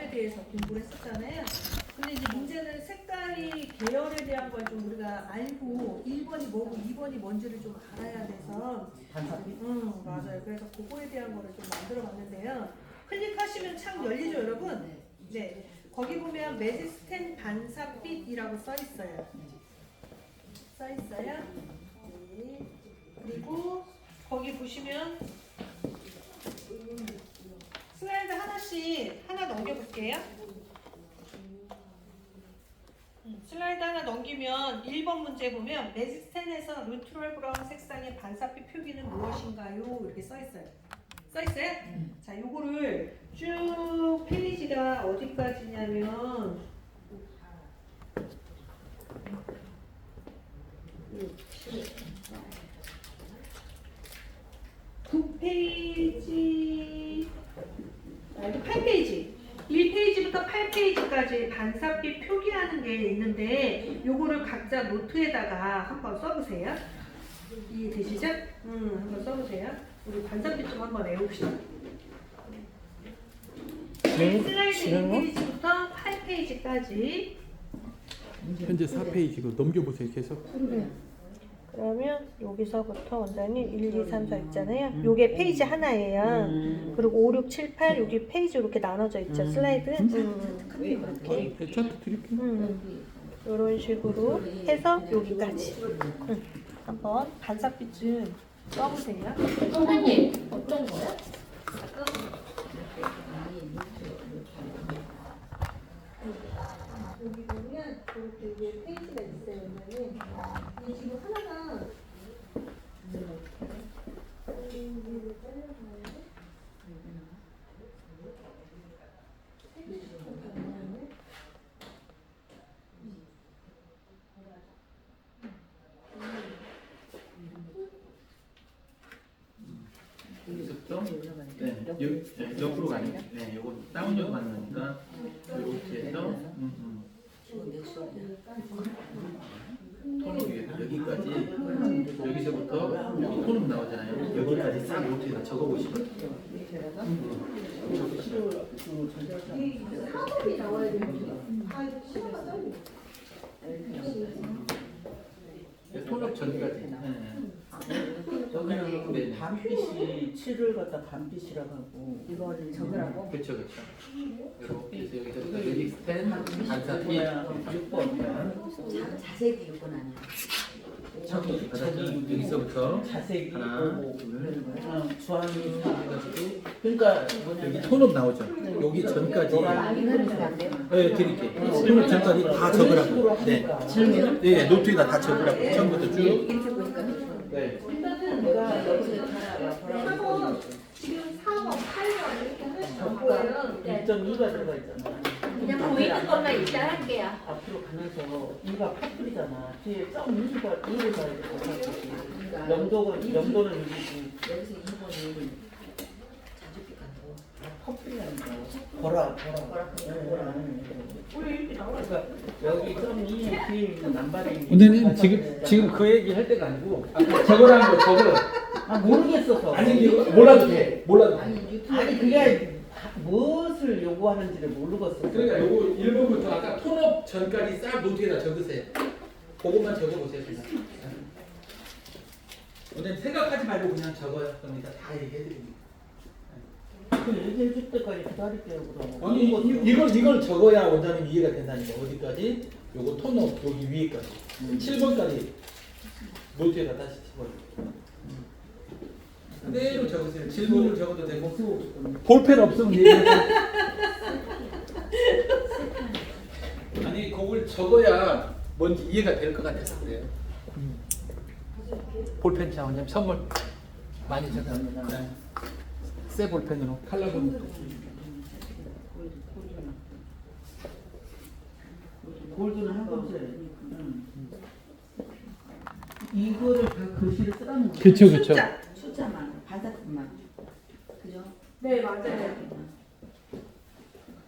계열에 대해서 공부를 했었잖아요. 근데 이제 문제는 색깔이 계열에 대한 걸 좀 우리가 알고 1번이 뭐고 2번이 뭔지를 좀 알아야 돼서 맞아요. 그래서 그거에 대한 거를 좀 만들어 봤는데요. 클릭하시면 창 열리죠, 여러분? 네. 거기 보면 매직스텐 반사빛이라고 써 있어요. 써 있어요. 네. 그리고 거기 보시면 슬라이드 하나씩 하나 넘겨볼게요. 슬라이드 하나 넘기면 1번 문제 보면 매직스텐에서 루트럴 브라운 색상의 반사빛 표기는 무엇인가요? 이렇게 써 있어요. 써 있어요? 자, 요거를 쭉 페이지가 어디까지냐면 9페이지, 이거 8페이지. 1페이지부터 8페이지까지 반사빛 표기하는 게 있는데 요거를 각자 노트에다가 한번 써보세요. 이해되시죠? 한번 써보세요. 우리 반사빛 좀 한번 외웁시다. 슬라이드 1페이지부터 8페이지까지. 현재 4페이지고 넘겨보세요 계속. 그러면 여기서부터 원장님 1, 2, 3, 4 있잖아요. 요게 페이지 하나예요. 그리고 5, 6, 7, 8 여기 페이지 이렇게 나눠져 있죠. 슬라이드. 이렇게. 차트 드릴게요. 이런 식으로 해서 여기까지. 한번 반사빛 좀 써보세요. 선생님 어떤 거요? 여기 보면 이렇게 위에 페이지가 있어요. 원장님. 이 지금 하나가 여기서부터 옆으로 가는 네, 요거 다운으로 가는 거니까 이렇게 해서 톤을 위해서 여기까지 여기서부터 톤음 나오잖아요. 여기까지 싹 노트에다 적어보시면 사업이 나와야 되는데 시간만 써요. 톤업 전까지. 여기는 반빛이 7을 갖다 반빛이라고 하고 이거를 적으라고? 그렇죠, 그렇죠. 이렇게 해서 여기서부터 매직스텐 반사빛 6번 자세히 6번 아니야. 자기 여기서부터 자색이 하나, 오고 둘, 주황이 그러니까 여기 톤업 나오죠. 여기 전까지. 이거는 안 돼요? 네, 드릴게요. 톤업 전까지 다 적으라고. 네, 네, 노트에다 다 적으라고. 처음부터 쭉. 이렇게 보니까 네. 일단은 내가 여기서 4번 지금 4번, 8번 이렇게 하시는 거예요. 1.2가 들어가 있잖아. 그냥 보이는 것만 일단 할게요. 앞으로 가면서 2가 파풀이잖아. 뒤에 2가 2를 가야 돼. 영도는 6이고 여기서 2번이 자주빛 같은 거. 파풀이 아니라 보라. 우리 이렇게 나와요. 그러니까 여기 2에 뒤에 있는 남발이 원장님 지금 그 얘기 할 때가 아니고 아까 적으라는 거 적어. 모르겠어서 아니 이거 몰라도 돼. 몰라도 돼. 아니 그게 무엇을 요구하는지를 모르겠어. 그러니까 요거 1번부터 아까 톤업 전까지 싹 노트에다 적으세요. 그것만 적어보세요. 그냥. 원장님 생각하지 말고 그냥 적어요. 그럼 이따 다 얘기해드립니다. 그 얘기해 줄 때까지 기다릴게요 그럼. 아니 이걸 적어야 원장님 이해가 된다니까. 어디까지? 요거 톤업 여기 위에까지. 7번까지 노트에다 다시 적어요. 그대로 적으세요. 질문을 적어도 되고 볼펜 없으면 얘기해요. 아니 그걸 적어야 뭔지 이해가 될 것 같아서 그래요. 볼펜 자 원장님 선물 많이 적어요. 네. 새 볼펜으로 칼라본. 골드는 한 번째. 이거를 다 글씨를 쓰라는 거야. 그쵸. 숫자만, 반사뜻만. 그죠? 네, 맞아요.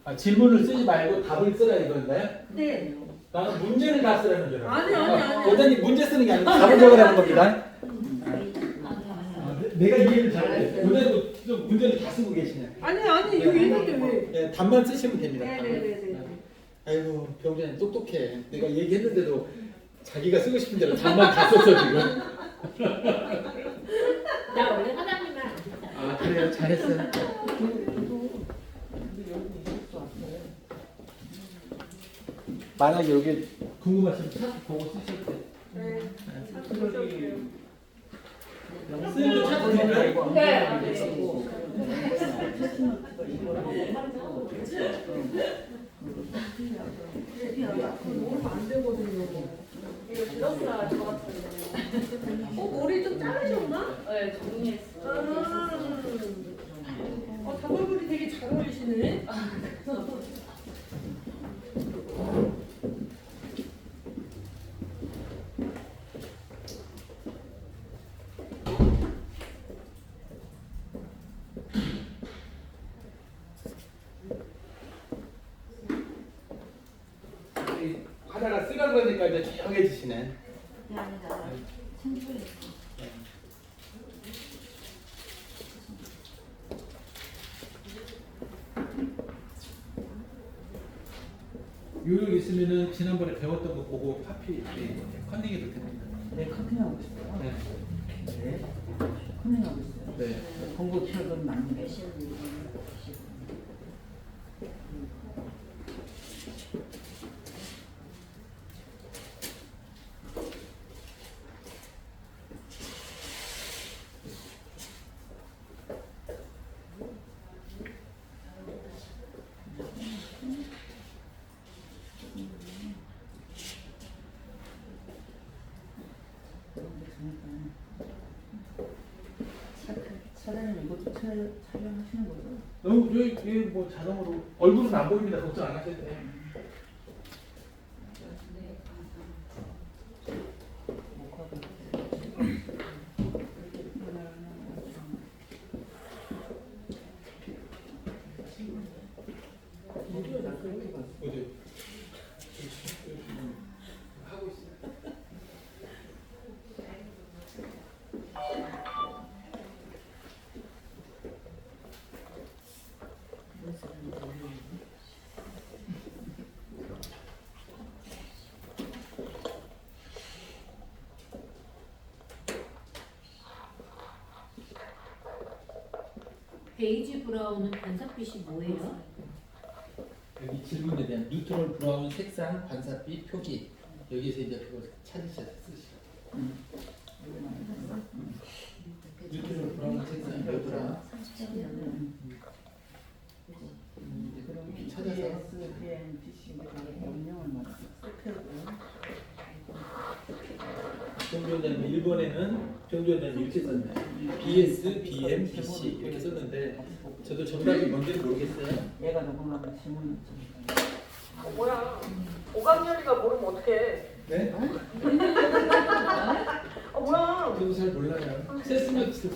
아, 질문을 쓰지 말고 답을 쓰라 이건가요? 네. 나는 문제를 다 쓰라는 줄 알았어요. 아니. 원장님 문제 쓰는 게 아니고 답을 적으라는 겁니다. 내가 이해를 잘해. 원장님도 좀 문제를 다 쓰고 계시네. 아니 여기 있는데 왜? 네, 답만 쓰시면 됩니다. 네네네네. 아이고 병자님 똑똑해. 내가 얘기했는데도 자기가 쓰고 싶은 대로 답만 다 썼어 지금. 나 원래 사장님은 안 듣다. 아 그래요, 잘했어. 근데 여기 있을 수 없어요. 만약에 여기 궁금하시면 탁 보고 쓰실 때. 네. 여기 쓰는 거 찾으세요. 네. 체스너트가 이거랑 모르면 안 되거든요. 이거 들었어야 저 같은데. 머리 좀 자르셨나? 네, 정리했어. 단발머리 되게 잘 어울리시네. 하다가 쓰라 그러니까 이제 조용해지시네. 아니다. 챙겨야지. 요령 있으면은 지난번에 배웠던 거 보고 카피 컨닝해도 됩니다. 네, 커팅하고 있어요. 네. 네, 커팅하고 있어요. 네. 공고 취업은 맞는데. 사장님 이것도 촬영하시는 거죠? 여기 뭐 자동으로 얼굴은 안 보입니다. 걱정 안 하셔도 돼요. 어디? 하고 있어요. 베이지 브라운은 반사빛이 뭐예요? 여기 질문에 대한 뉴트럴 브라운 색상 반사빛 표기 여기서 이제 그걸 찾으셔서 쓰시죠. 뉴트럴 브라운 색상 뭐더라? 그럼 찾아서. BSBNPC 명령을 맞춰 정조원장님 1번에는 정조원장님 이렇게 썼네. BS, BM, BC 이렇게 썼는데 저도 정답이 뭔지는 모르겠어요. 얘가 녹음하면 질문을 좀. 뭐야? 오감열이가 모르면 어떡해? 네? 뭐야? 저도 잘 몰라요. 세스마트도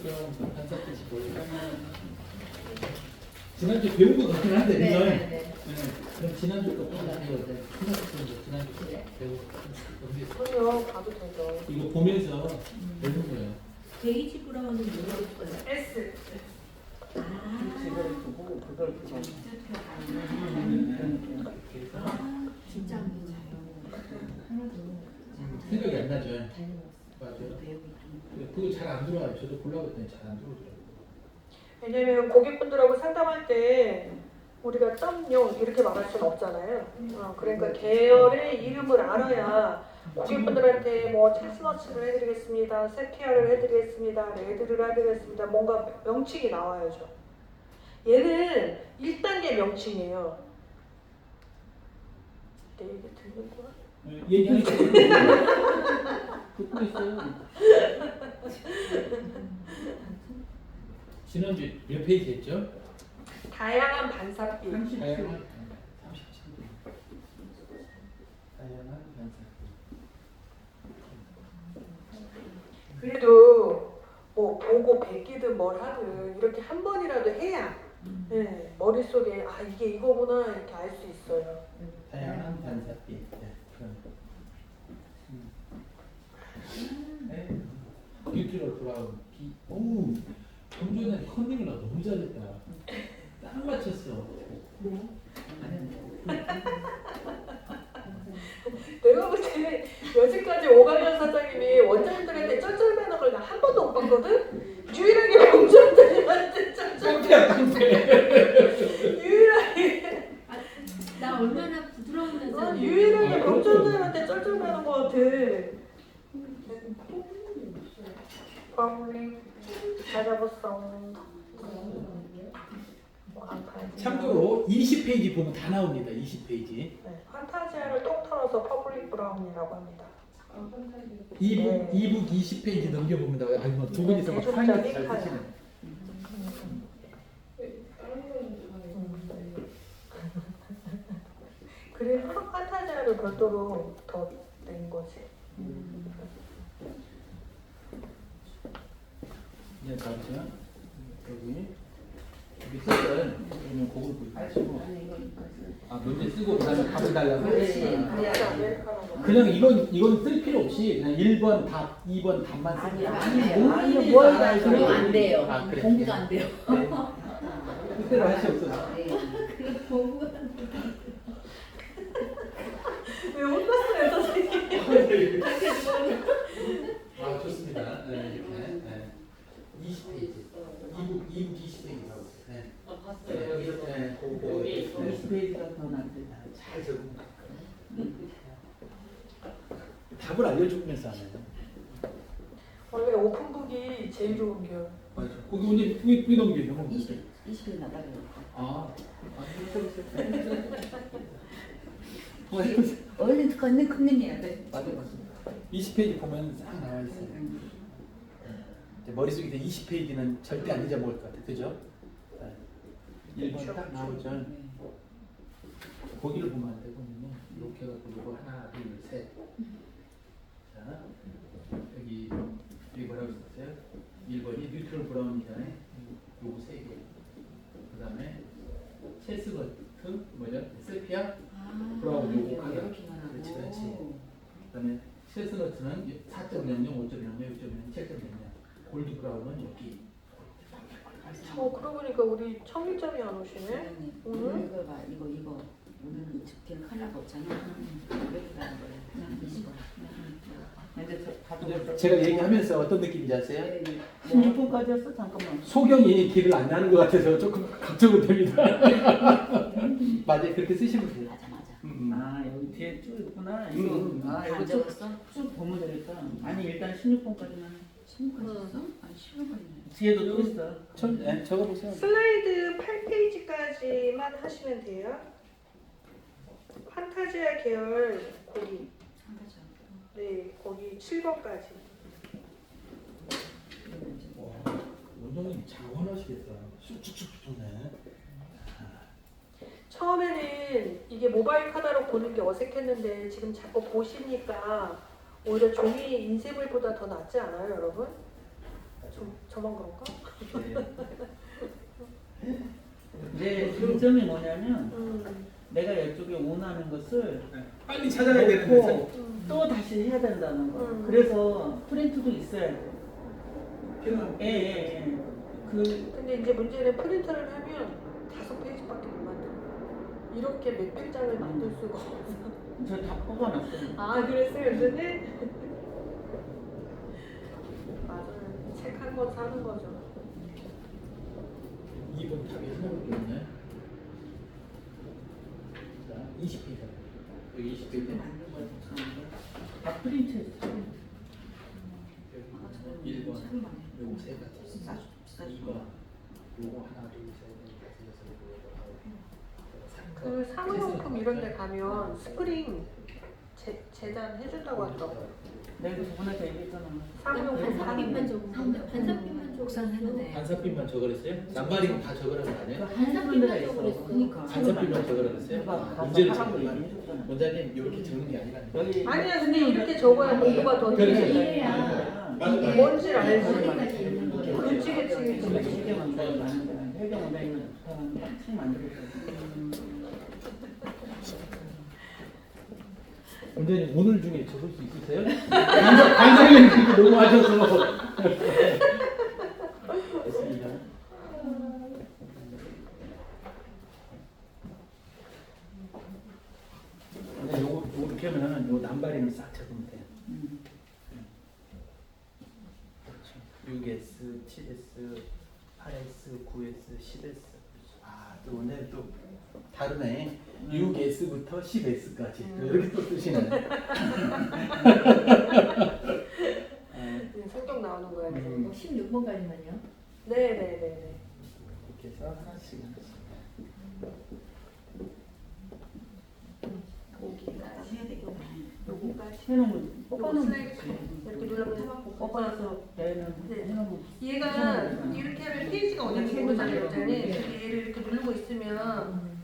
반사빛이 뭐예요? 지난주 배운 거 같긴 한데 그죠? 네. 그럼 지난주 거 배워야 돼. 지난주 거 배우고 그럼요, 봐도 되죠. 이거 보면서 배우는 거예요. 베이지 브라운은 뭐라고 써요? S. 이걸 두고 그걸 두고. 진짜 안 생각이 안 나죠. 맞아요. 그거 잘 안 들어와요. 저도 보려고 했더니 잘 안 들어오더라고요. 왜냐면 고객분들하고 상담할 때 우리가 점용 이렇게 말할 수는 없잖아요. 그러니까 계열의 이름을 알아야 고객분들한테 뭐 체스너츠를 해드리겠습니다, 세피아를 해드리겠습니다, 레드를 해드리겠습니다. 뭔가 명칭이 나와야죠. 얘는 1단계 명칭이에요. 내 얘기 듣는 거야? 얘기하세요. 듣고 있어요. 지난주 몇 페이지 했죠? 다양한 반사빛. 다양한 반사. 그래도 뭐 보고 베끼든 뭘 하든 이렇게 한 번이라도 해야 머릿속에 아 이게 이거구나 이렇게 알 수 있어요. 다양한 반사빛. 네, 그럼. 뉴트럴 브라운. 오, 경주는 컨닝을 너무 잘했다. 딱 맞췄어. 내가 볼 때는 여지까지 오가연 사장님이 원장님들한테 쩔쩔매는 걸 나 한 번도 못 봤거든? 유일하게 공주들한테 깡패야 깡패. 유일하게 나 얼마나 부드러운 여자. 유일하게 공주들한테 쩔쩔매는 것 같아. 빨리 잘 잡았어. 참고로 20페이지 보면 다 나옵니다. 20페이지. 네, 판타지아를 똑 털어서 퍼블릭 브라운이라고 합니다. 2북 20페이지 넘겨봅니다. 아니 뭐두 분이서 막 대중적인 사인을 잘 칼라. 쓰시네. 그래서 판타지아를 별도로 더 낸 거지. 네, 다음요. 여기 색깔 그러면 그걸 보시고 아 문제 쓰고 그다음에 답을 달라고. 그냥 이건 쓸 필요 없이 그냥 1번 답, 2번 답만 쓰고. 아니요, 뭘 알아요? 그러면 안 돼요. 아, 그래. 공부도 안 돼요. 뜻대로 할 수 없어. 공부. 왜 혼났어요, 선생님? 아 좋습니다. 네, 네. 20페이지. 2북 20페이지 나오고. 네. 네, 여기 네, 그거 네. 20페이지가 더 낫대. 잘 적응. 답을 알려주면서 하네요. 원래 오픈북이 제일 좋은 겨. 맞아. 거기 언제 왜 넘겨요? 20일 나가요. 아, 얼른 걷는 컨닝해야 돼. 맞아 맞아. 20페이지 보면 싹 나와 있어요. 이제 머릿속에 20페이지는 절대 안 잊어먹을 것 같아, 그죠? 1번 딱 나오죠. 거기를 보면 안 되고 이렇게 해갖고 이거 하나, 둘, 셋. 자, 여기 뭐라고 썼어요? 1번이 뉴트럴 브라운이잖아요. 요거 3개. 그 다음에 체스버트 뭐죠? 세피아 브라운 요거 가격. 그렇지 그렇지. 그 다음에 체스너트는 4.00, 5.00, 6.00, 7.00. 골드 브라운은 여기. 그러고 보니까 우리 청일점이 안 오시네. 오늘? 이거 봐, 이거 오늘 집게 칼라가 없잖아. 이렇게 가는 거야. 20원. 근데 제가 얘기하면서 어떤 느낌인지 아세요? 16분까지였어? 잠깐만. 소경이 길을 안 나는 것 같아서 조금 걱정은 됩니다. 맞아요. 그렇게 쓰시면 돼요. 맞아. 아, 여기 뒤에 쭉 있구나. 아, 이거 안 쭉, 적었어? 쭉 보면 되겠다. 아니, 일단 16분까지만. 10분까지 있어? 아니 10분까지네. 뒤에도 또 있어. 네, 적어보세요. 슬라이드 8페이지까지만 하시면 돼요. 판타지아 계열 거기, 한가죠. 네, 거기 7번까지. 와, 원장님 장원하시겠다. 쑥쑥쑥 붙네. 처음에는 이게 모바일 카다로 보는 게 어색했는데 지금 자꾸 보시니까 오히려 종이 인쇄물보다 더 낫지 않아요, 여러분? 저만 그런가? 이제 장점이 뭐냐면 내가 이쪽에 원하는 것을 빨리 찾아야 되는데. 놓고 또 다시 해야 된다는 거. 그래서 프린트도 있어야 돼. 예. 근데 이제 문제는 프린터를 하면 5페이지밖에 못 만들어. 이렇게 몇백 장을 만들 수가 없어. 저 다 뽑아놨어요. 아, 그랬어요, 요즘에? 맞아요. 책 한 권 사는 거죠. 2번 답이 하나밖에 없네. 자, 20페이지. 여기 20페이지. 다 프린트했어. 1번. 요거 3가지. 2번. 요거 하나, 둘, 셋, 넷, 다섯, 여섯, 일곱, 여덟, 아홉. 그 사무용품 이런 데 가면 스프링 재단 해준다고 하더라고요. 내가 저번에 얘기했잖아. 사무용품 반삭기만 적으면 반삭기만 적으면 반삭필만 적으랬어요? 남발이면 다 적으라는 거 아니에요? 반삭기만 적으랬어. 그러니까. 반삭필만 적으라랬어요? 문제를 적으라는 거. 원장님 이렇게 적는 게 아니라. 여기 아니야, 근데 이렇게 적어야 공부가 더 그래서. 돼. 이래야 뭔지 알지? 머리까지 있는 거죠. 그치. 해경 원장님 많은데 해경 원장님은 책 만들었어요. 원장님 오늘 중에 적을 수 있으세요? 반삭이 너무 하셔서. 됐습니다. 이렇게 하면은 요 남발이는 싹 잡으면 돼. 그렇죠. 6S, 7S, 8S, 9S, 10S. 아, 또 오늘 또 다르네. 6S부터 10S까지 이렇게 또 뜨시네. 성격 나오는 거야. 음. 16번까지만요. 네네네네. 이렇게 해서 하나씩 하나씩. 해야 되겠다. 해놓은 거 요거 슬라이드 이렇게 눌러보세요. 꺾어서 얘는 네. 해놓은 얘가 이렇게 하면 페이지가 어딘지 모르잖아요. 여자는 얘를 이렇게 누르고 있으면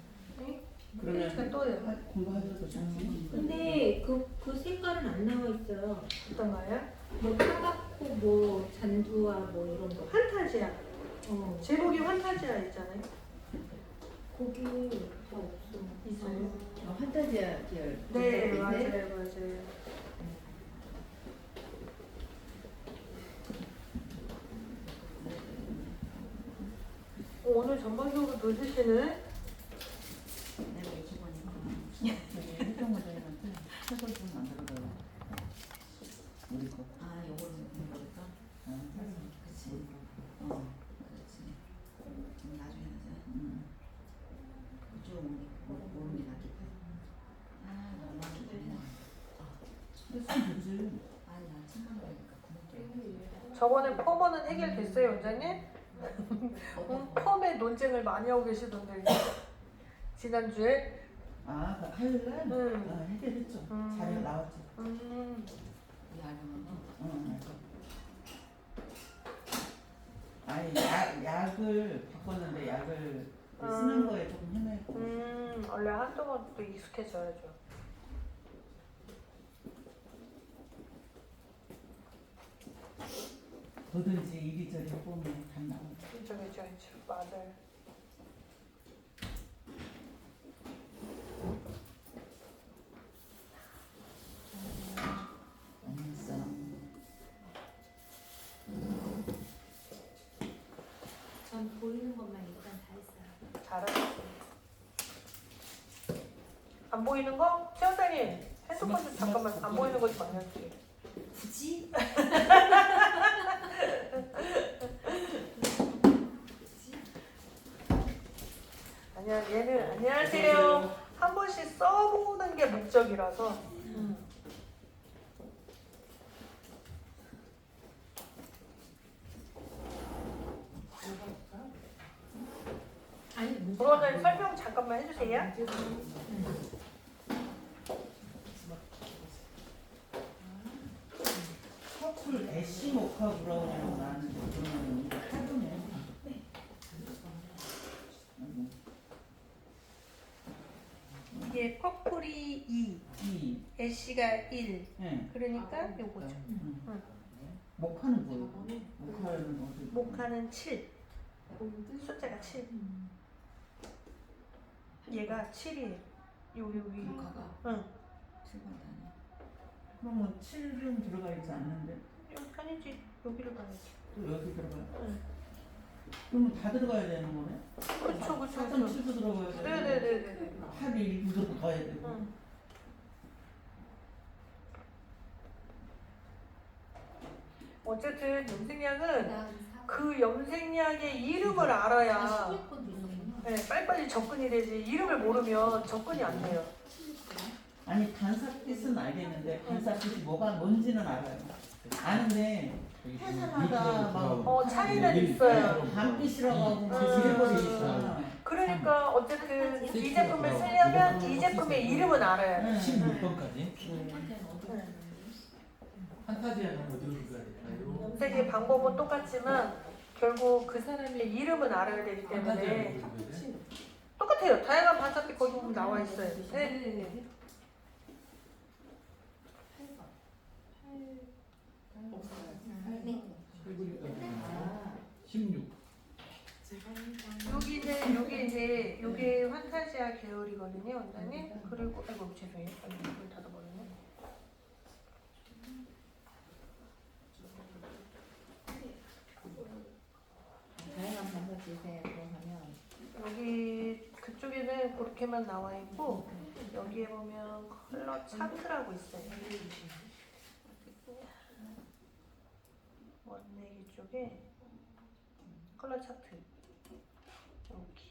페이지가 떠요. 공부하셔도 좋지. 근데 그 색깔은 안 나와 있어요. 어떤 거예요? 뭐 타바코, 뭐 잔두와 뭐 이런 거. 환타지아. 제목이 어. 환타지아 있잖아요. 거기 다 없어. 있어요? 판타지아 계열. 네, 맞아요. 오늘 전반적으로 놀으시는 내가 이번에 해병원장님한테 책을 좀 만들어달라. 우리 거. 아 요거는 뭘까? 그치. 그렇지. 나중에 하자. 그쪽 모릅니다. 아 너무 기쁘네. 했으면 되지. 아니 나 생각나니까 그만. 저번에 펌은 해결됐어요, 원장님? 펌의 논쟁을 많이 하고 계시던데 지난주에. 아, 그 화요일날? 응. 아, 해결했죠. 자료 나왔죠. 얇은 거. 응, 아니, 약을 바꿨는데 약을 쓰는 거에 조금 헤매고. 원래 한두 번 또 익숙해져야죠. 뭐든지 이리저리 해보면 다 나오죠. 그죠. 맞아요. 아니었어. 전 보이는 것만 일단 다 했어요. 잘하셨어요. 안 보이는 거? 최원장님 핸드폰 좀 잠깐만 안 보이는 거 좀 알려주세요. 굳이? 얘는 안녕하세요. 한 번씩 써보는 게 목적이라서. 아니 문제. 부원장님 설명 잠깐만 해주세요. 커플 애쉬 모카 브라운이라고 나왔는데 그거는 하드네. 이게 퍼플이 2, 애쉬가 1. 네. 그러니까 요거죠. 모카는 뭐예요? 모카는 어디? 모카는 7. 숫자가 7. 얘가 7이에요. 여기. 모카가 응. 7번 단위. 그러면 7은 들어가 있지 않는데 여기 아니지. 여기를 가야지. 또 여기 들어가요? 응. 그러면 다 들어가야 되는 거네? 그쵸. 4.7도 들어가야 되고 네네네네. 8이 1도 들어가야 되고 응. 어쨌든 염색약은 그 염색약의 이름을 알아야 네, 빨리빨리 접근이 되지. 이름을 모르면 접근이 안 돼요. 아니 반사빛은 알겠는데 반사빛이 뭐가 뭔지는 알아요. 아는데 회사마다 막 차이는 있어요. 반빛이라고 하고 막 음. 이래버리니까 그러니까 어쨌든 이 제품을 쓰려면 이 제품의 이름은 알아야 돼. 16번까지. 판타지아는 어디로 가야 될까요? 염색의 방법은 똑같지만 결국 그 사람의 이름은 알아야 되기 때문에 판타지아는 어디로 가야 돼? 똑같아요. 다양한 반사빛 거기 보면 나와 있어요. 네네네. 네. 16. 여기 이제 요게 환타지아 계열이거든요, 원장님. 그리고 아이고 죄송해요. 이걸 닫아버렸네. 다양한 방법 주세요. 그러면 여기 그쵸. 이쪽에는 그렇게만 나와 있고 여기에 보면 컬러 차트라고 있어요. 원내기 쪽에 컬러 차트 이렇게.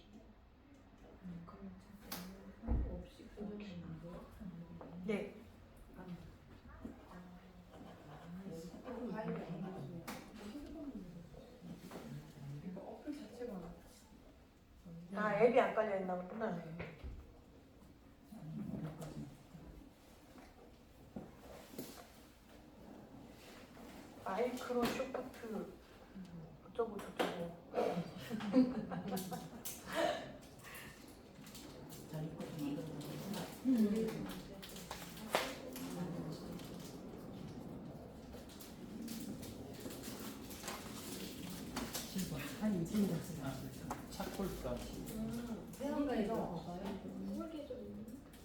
네. 아, 앱이 안 깔려 있나 보구나. 마이크로 쇼프트 어쩌고 저쩌고. 자기 것도 만들어. 아니 지금 차콜가. 회원가에서 봐봐요. 홀게 좀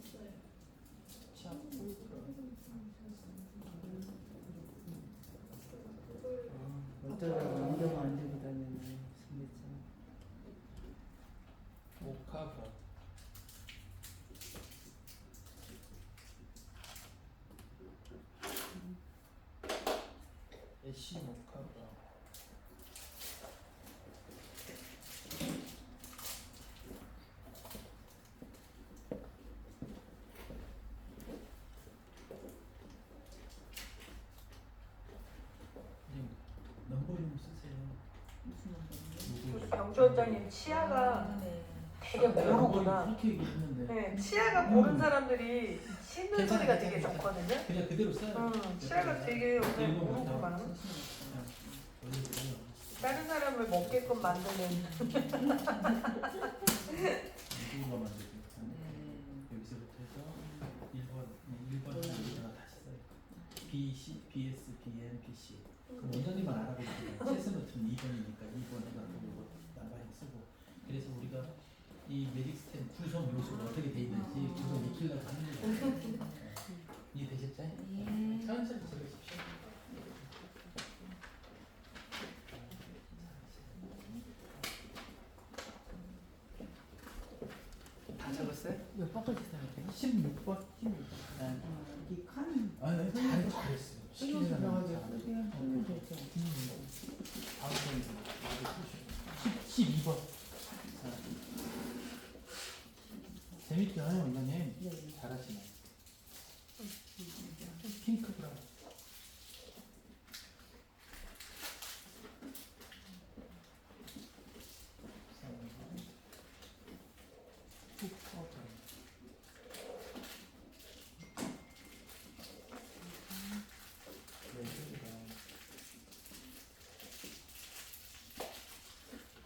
있어요. 어쩌다가 운동 안 들고 다녔네. 진짜. 모카브라. 애쉬 모카브라. 넘버링 쓰세요. 우리 병주 원장님 치아가 되게 고르구나. 그렇게 얘기했는데. 네, 치아가 고른 사람들이 씹는 소리가 되게 좋거든요. 그냥 그대로 써요. 치아가 되게 오늘 고르구만. 올려주세요. 다른 사람을 먹게끔 만드는. 이거만 만들고 여기서부터 해서 1번 여기다가 다시 써요. BC, BS, BN, BC. 그럼 원장님만 알아보시면 체스노트는 2번이니까 2번 해가지고 나발이 쓰고. 그래서 우리가 이 매직스템 구성 요소가 어떻게 돼 있는지 그걸 익히려고 하는 거예요. 이해되셨죠? 천천히 적으십시오. 다 적었어요? 몇 바까지 써야 돼요? 16번? 16번. 네. 이 칸. 잘했어요. 쓰면 되죠. 다음 번에서 12번. 재밌죠, 원장님? 네. 잘하시네. 핑크 브라운.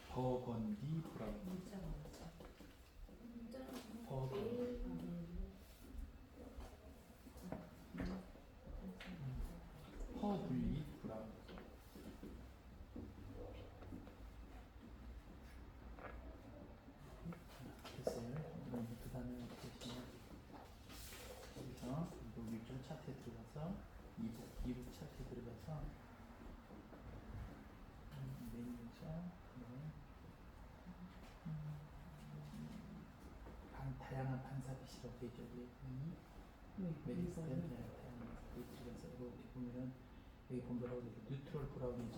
버건디 브라운. 버건. 퍼블리 브라운. 됐어요. 그럼 그 다음에 어떻게 하시냐? 여기서 여기 좀 차트에 들어가서 2부 차트에 들어가서 매니저 다양한 반사빛이라고 되죠. 매니스템 다양한 반사빛 들어가서 이렇게 보면은 여기 보면 뉴트럴 브라운이죠.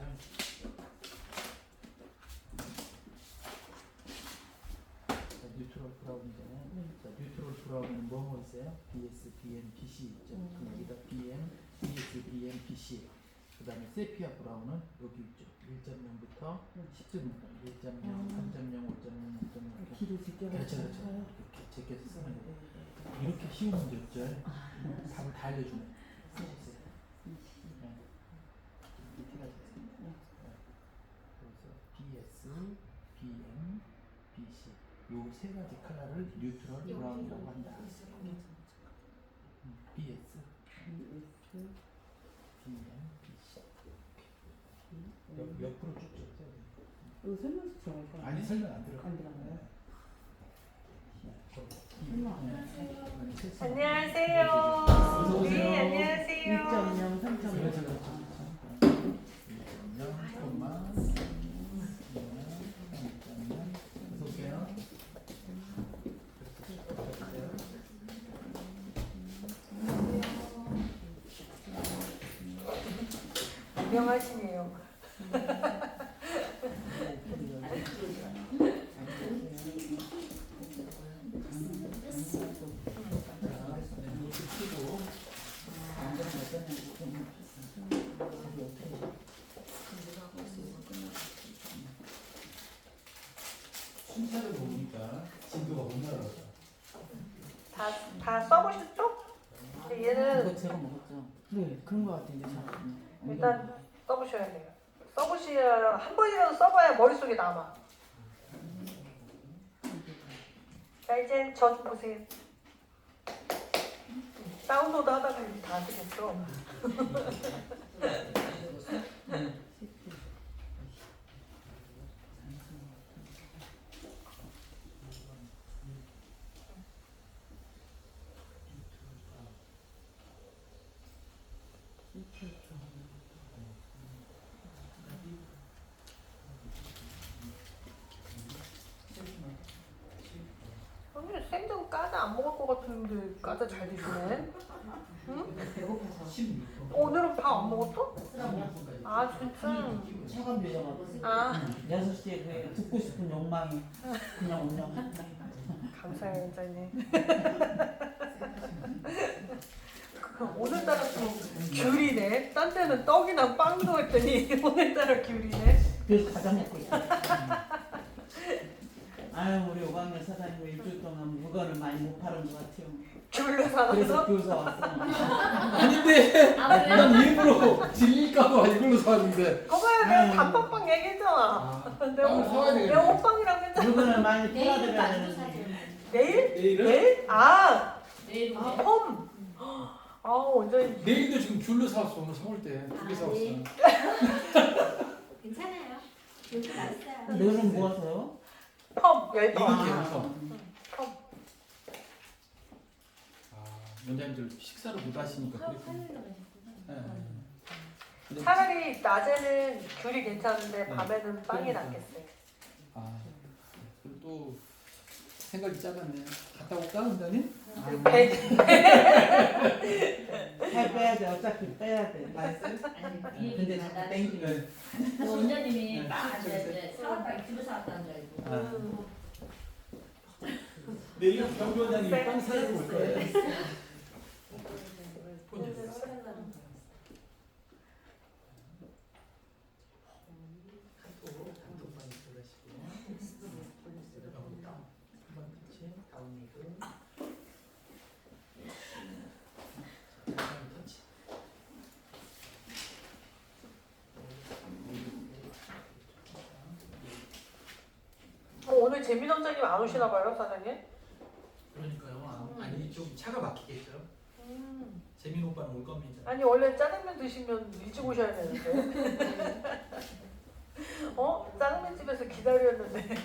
뉴트럴 브라운이잖아요. 자, 뉴트럴 브라운은 뭐뭐 있어요? BS, BN, BC 있죠. 그럼 여기다 BN, BS, BN, BC. 그 다음에 세피아 브라운은 여기 있죠. 1.0부터 10.0, 1.0, 3.0, 5.0, 6.0. 길을 제껴서. 그렇죠. 이렇게 제껴서 쓰는 거예요. 이렇게 쉬운 문제 없죠. 답을 다 알려주네. 쓰셨어요. 네. 밑에가 있어요. 그래서 BS, BM, BC. 요 세 가지 컬러를 뉴트럴 브라운이라고 한다. BS, BM, BC. 옆으로 쭉쭉 써야 돼요. 이거 설명서 들어갈 거야? 아니 설명 안 들어가. 안 들어가요? 안녕하세요. 네, 안녕하세요. 1.0, 3.0. 그렇죠. 1.0, 콤마 3.0. 어서 오세요. 유명하시네요. 순차를 보니까 진도가 못 날아가. 다 써보셨죠? 얘는 이거 제가 먹었죠. 네, 그런 거 같은데 잘. 일단 써보셔야 돼요. 써보셔야 한 번이라도 써봐야 머릿속에 남아. 자 이제 저 좀 보세요. 다운로드 하다가 이제 다 되겠어. 오늘 생전 까자 안 먹을 것 같은데 까자 잘 드시네. 응? 오늘은 밥 안 먹었어? 아 진짜? 차가 밀려가지고 아 6시에 그 듣고 싶은 욕망이 그냥 오냐. 감사해요 원장님. 오늘따라 또 귤이네. 딴 때는 떡이나 빵도 했더니 오늘따라 귤이네. 그래서 과자 먹고 있어. 아유 우리 5학년 사장님 일주일 동안 물건을 많이 못 팔은 것 같아요. 귤로 그래서 사와서 귤 사왔어. 아닌데 난 일부러 질릴까봐 이걸로 사왔는데. 거봐요 내가 단팥빵 얘기했잖아. 내가 빵을 사와야 되겠네. 내가 호빵이라고 했잖아. 물건을 많이 내일은 팔아드려야 만두 되는데. 사줘요. 내일? 내일은? 내일? 아 내일은 펌. 아 원장님 내일도 지금 귤로 사왔어. 오늘 서울 때 2개 사왔어. 네. 괜찮아요. 여기 맛있어요. 내일은 뭐 하세요? 펌 10번. 이거 개라서. 펌. 아, 원장님들 식사를 못 하시니까 그랬군요. 네. 차라리 낮에는 귤이 괜찮은데 네. 밤에는 빵이 그러니까. 낫겠어요. 아, 그리고 또 생각이 작았네. 갔다 올까 원장님? 살 빼야 돼. 어차피 빼야 돼. 맛있어? 근데 자꾸 땡기네. 네. 원장님이 네. 빵 이제 사왔다 집에 사왔다는 줄 알고. 음. 내일 경비 원장님이 빵 사주고 올 거예요. 오늘 재민 원장님 안 오시나 봐요, 사장님? 그러니까요. 아니 좀 차가 막히겠죠. 재민 오빠는 올 겁니다. 아니 원래 짜장면 드시면 일찍 오셔야 되는데. 어? 짜장면 집에서 기다렸는데.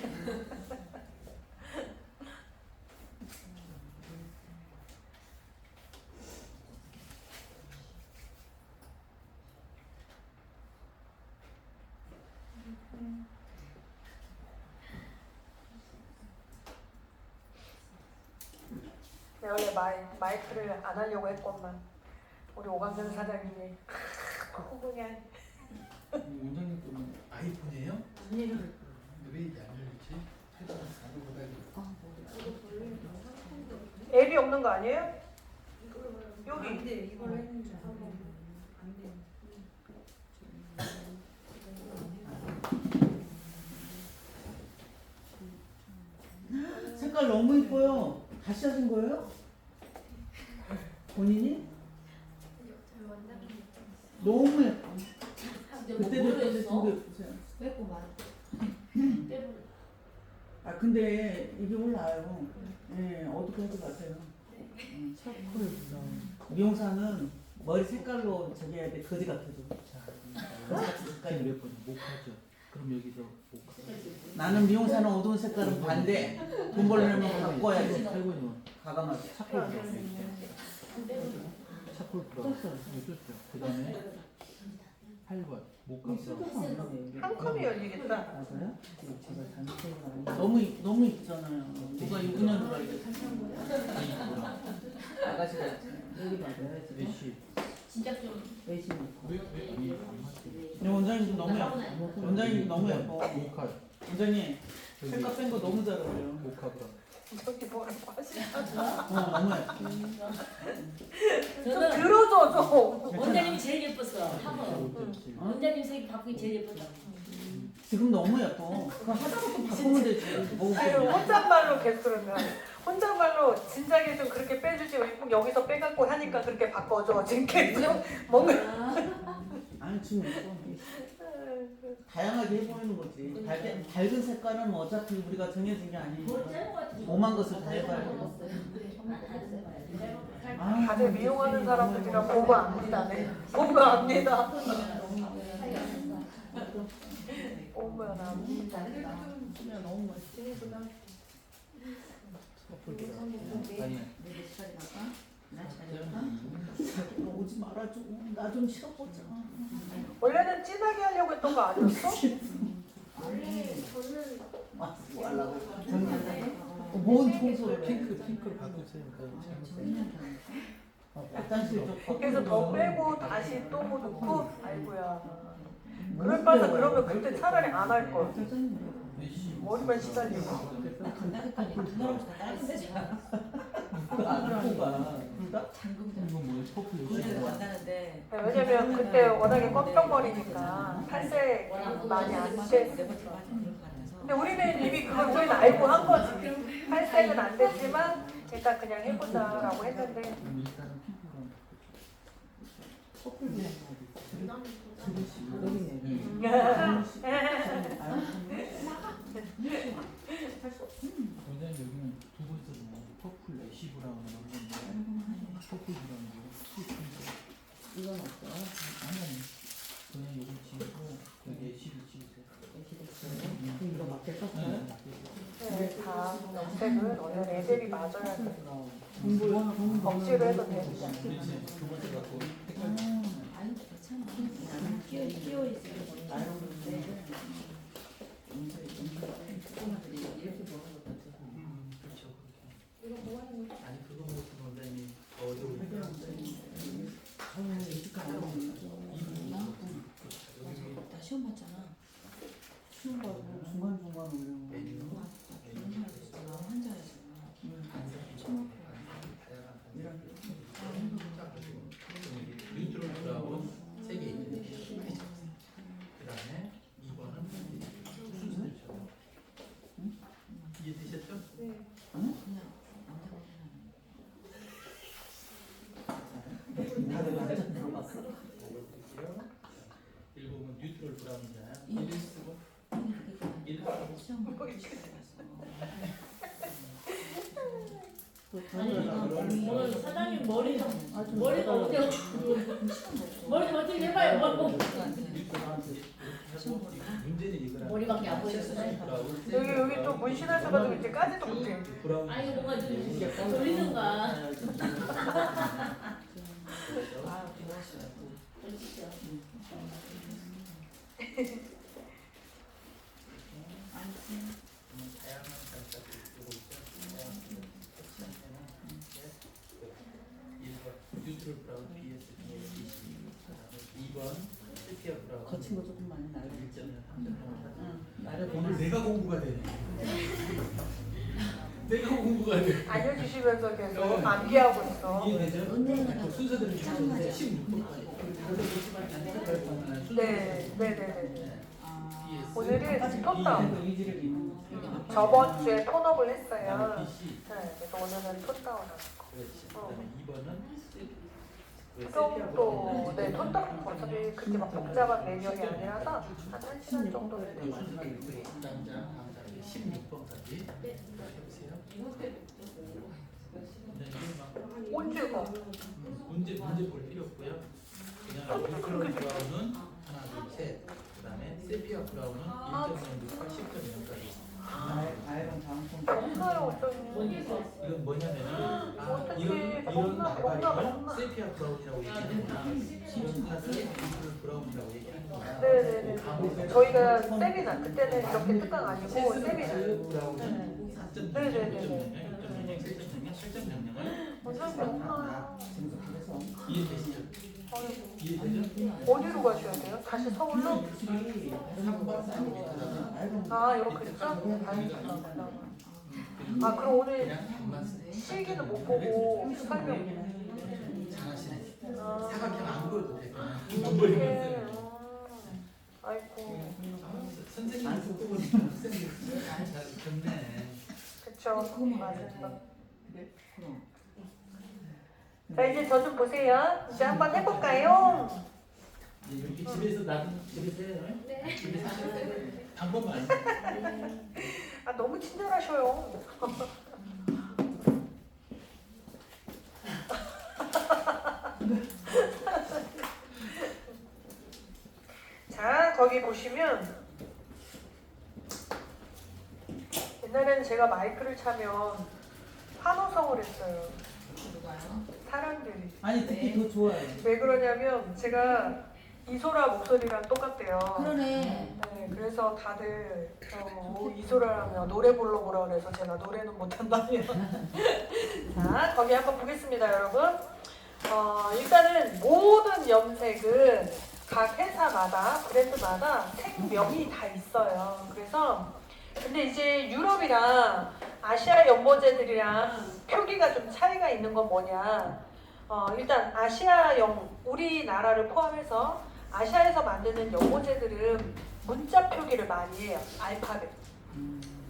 내가 원래 마이크를 안 하려고 했건만 우리 오강근 사장님이 그냥 원장님 거는 아이폰이에요? 아니에요. 왜 이게 안 열리지? 앱이 없는 거 아니에요? 여기. 이걸로 했는지 안 돼. 색깔 너무 이뻐요. 다시 하신 거예요? 본인이? 너무 예뻐. 그때도 되게 예쁘세요. 뺐구만. 아 근데 이게 올라요. 예, 어떻게 하지 마세요. 참 예쁘다. 미용사는 머리 색깔로 저기 해야 돼. 거지 같아도. 거지 같은 색깔이. 몇 번? 못 하죠. 그럼 여기서 못 하죠. 나는 미용사는 어두운 색깔은 반대. 돈 벌려면 바꿔야지. 8번이면 가감하게. 차콜 차콜 프로 그 다음에 8번 못 갔어. 한 컵이 열리겠다. 맞아요? 제가 잘못한 거 아니에요? 너무 있잖아요. 누가 6년 들어 이게 아가씨가 여기 맞아야지. 몇 시? 진짜 좀 외식 놓고. 왜 근데 원장님 너무 예뻐. 원장님 너무 예뻐. 모카 원장님 색깔 뺀 거 너무 잘 어울려. 모카 브라. 저기 뭐라고 하시나? 너무 예뻐. 좀 들어줘 좀. 원장님이 제일 예뻤어. 하고 원장님 색이 바꾸기 제일 예뻤다. 지금 너무 예뻐. 그거 하다가 또 바꾸면 되지. 뭐 아유 혼잣말로 계속 그러면 혼잣말로 진작에 좀 그렇게 빼주지 왜 꼭 여기서 빼갖고 하니까 그렇게 바꿔줘 지금 계속 뭔가 아니 지금 예뻐. 다양하게 해보이는 거지. 밝은 색깔은 뭐 어차피 우리가 정해진 게 아니니까 오만 것을 다 해봐야 돼. 아, 다들 미용하는 사람들이랑 보고 압니다네. 보고 압니다. 오면 압니다. 너무 멋지. 아니 오지 말아줘. 나 좀 쉬어보자. 원래는 진하게 하려고 했던 거 아니었어? 원래 저는 하려고. 뭔 청소를 해. 핑크로 바꾸세요. 화장실 좀 거기서 더 빼고 다시 또 넣고 아이고야. 그럴 바서 그러면 그때 차라리 안 할 걸. 머리만 시달리고. 이건 뭐예요? 퍼플 만나는데 네, 왜냐면 그때 워낙에 껍병머리니까 탈색 많이 안 됐어. 근데 우리는 이미 그걸 우리는 알고 한 거지. 탈색은 안 됐지만 일단 그냥 해보자라고 했는데 원장님 여기는 두 번째 뭐 퍼플 애쉬 브라운 이런 건데 퍼플 브라운이고 이건 없어. 아니 그냥 요거 지우고 여기 애쉬를 지우세요. 이거 맞겠어? 네, 다 염색은 원래 애들이 맞아야 돼. 공부 억지로 해도 되지 그렇지 않겠지. 두 번째 갖고 색깔 아니 괜찮아. 나는 끼어 있으면 나는 그런데 엄청들이 이렇게 먹는 것 같아. 그렇죠 그렇게 아니 그거 먹으면 원장님 어려울 나 시험 봤잖아. 쉬운 거 중간중간 올려. 나 환자였어. 뉴트럴 브라운 3개 있는데 그 다음에 2번은 순서대로처럼 이해되셨죠? 다들 완전 들어갔어. 1번은 뉴트럴 브라운이잖아요 1 쓰고 1 쓰고 시험 보고 싶어. 아니 오늘 사장님 머리가 어때요? 머리 좀 어떻게 해봐요. 뭐. 문제는 이거랑 머리밖에 안 보였어요. 여기 또 문신하셔가지고 이제 까지도 못해요. 브라운 아니 뭔가 좀 돌리든가. 아 배웠어요. 그러시죠. 다양한 단가들이 요거 있죠? 1번 뉴트럴 브라운 BS 중에 20 2번 세피아 브라운 거친 거 조금 많이 나요. 1점을 3점 나를 오늘 내가 공부가 되네 내가 공부가 돼 알려주시면서 계속 암기하고 있어. 이해되죠? 그 순서대로 주셨는데 16번 네네네네. 아, 오늘은 톤다운. 그 의지를 있는. 저번 주에 톤업을 했어요. BC 네, 그래서 오늘은 톤다운 하고. 그렇지 그다음에 2번은 좀또 네, 톤다운 어차피 그렇게 막 복잡한 매뉴얼이 아니라서 한 1시간 정도 요 순서대로 당장 16번까지 해보세요 언제 가? 문제 볼 필요 없고요. 그냥 뉴트럴 브라운은 하나, 둘, 셋. 그다음에 세피아 브라운은 1.0부터 10.0까지. 아이랑 다음 번. 없나요 어쩌니? 이건 뭐냐면은 어떡해. 이런 없나. 마발이면 세피아 브라운이라고 얘기하는구나. 이런 탓을 뉴트럴 브라운이라고 얘기하는 거야. 네네네. 저희가 세미나 그때는 이렇게 특강 아니고 세미나. 브라운은 4.0, 네네네. 5.0, 6.0, 7.0, 8.0을 어차피 없나. 계속 이해되시죠? 아유 뒤에 되죠? 어디로 가셔야 돼요? 다시 서울로? 아, 이렇게 있죠? 아, 그럼 오늘 실기는 못 보고 설명. 사각형 안 그려도 돼. 어떡해. 아이고. 선생님 선생님 잘 좋네. 그쵸. 맞아요. 그래, 그럼. 자, 이제 저 좀 보세요. 이제 한번 해볼까요? 이렇게 집에서 나도 집에서 해요. 네. 집에서 하셔도 돼. 방법만. 아, 너무 친절하셔요. 자, 거기 보시면 옛날에는 제가 마이크를 차면 환호성을 했어요. 사람들이. 아니 듣기 더 좋아요. 왜 그러냐면 제가 이소라 목소리랑 똑같대요. 그러네. 네, 그래서 다들 이소라라면 노래 불러보라 그래서 제가 노래는 못한다며. 자, 거기 한번 보겠습니다, 여러분. 일단은 모든 염색은 각 회사마다, 브랜드마다 색명이 다 있어요. 그래서 근데 이제 유럽이랑 아시아 연모제들이랑 표기가 좀 차이가 있는 건 뭐냐? 일단 아시아형, 우리나라를 포함해서 아시아에서 만드는 연모제들은 문자 표기를 많이 해요. 알파벳.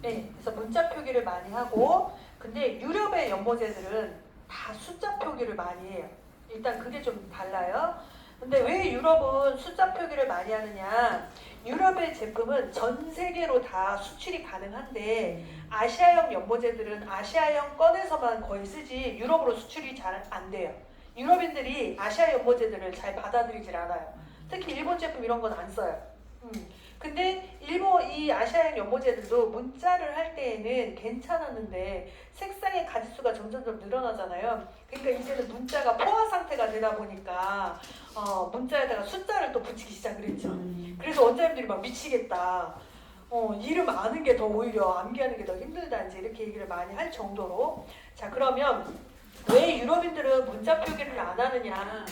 네, 그래서 문자 표기를 많이 하고, 근데 유럽의 연모제들은 다 숫자 표기를 많이 해요. 일단 그게 좀 달라요. 근데 왜 유럽은 숫자 표기를 많이 하느냐? 유럽의 제품은 전 세계로 다 수출이 가능한데 아시아형 연모제들은 아시아형 건에서만 거의 쓰지 유럽으로 수출이 잘 안 돼요. 유럽인들이 아시아 연모제들을 잘 받아들이질 않아요. 특히 일본 제품 이런 건 안 써요. 근데 이 아시아형 연모제들도 문자를 할 때에는 괜찮았는데 색상의 가짓수가 점점 늘어나잖아요. 그러니까 이제는 문자가 포화 상태가 되다 보니까 문자에다가 숫자를 또 붙이기 시작을 했죠. 그래서 원장님들이 막 미치겠다. 이름 아는 게 더 오히려 암기하는 게 더 힘들다 이제 이렇게 얘기를 많이 할 정도로. 자, 그러면 왜 유럽인들은 문자 표기를 안 하느냐?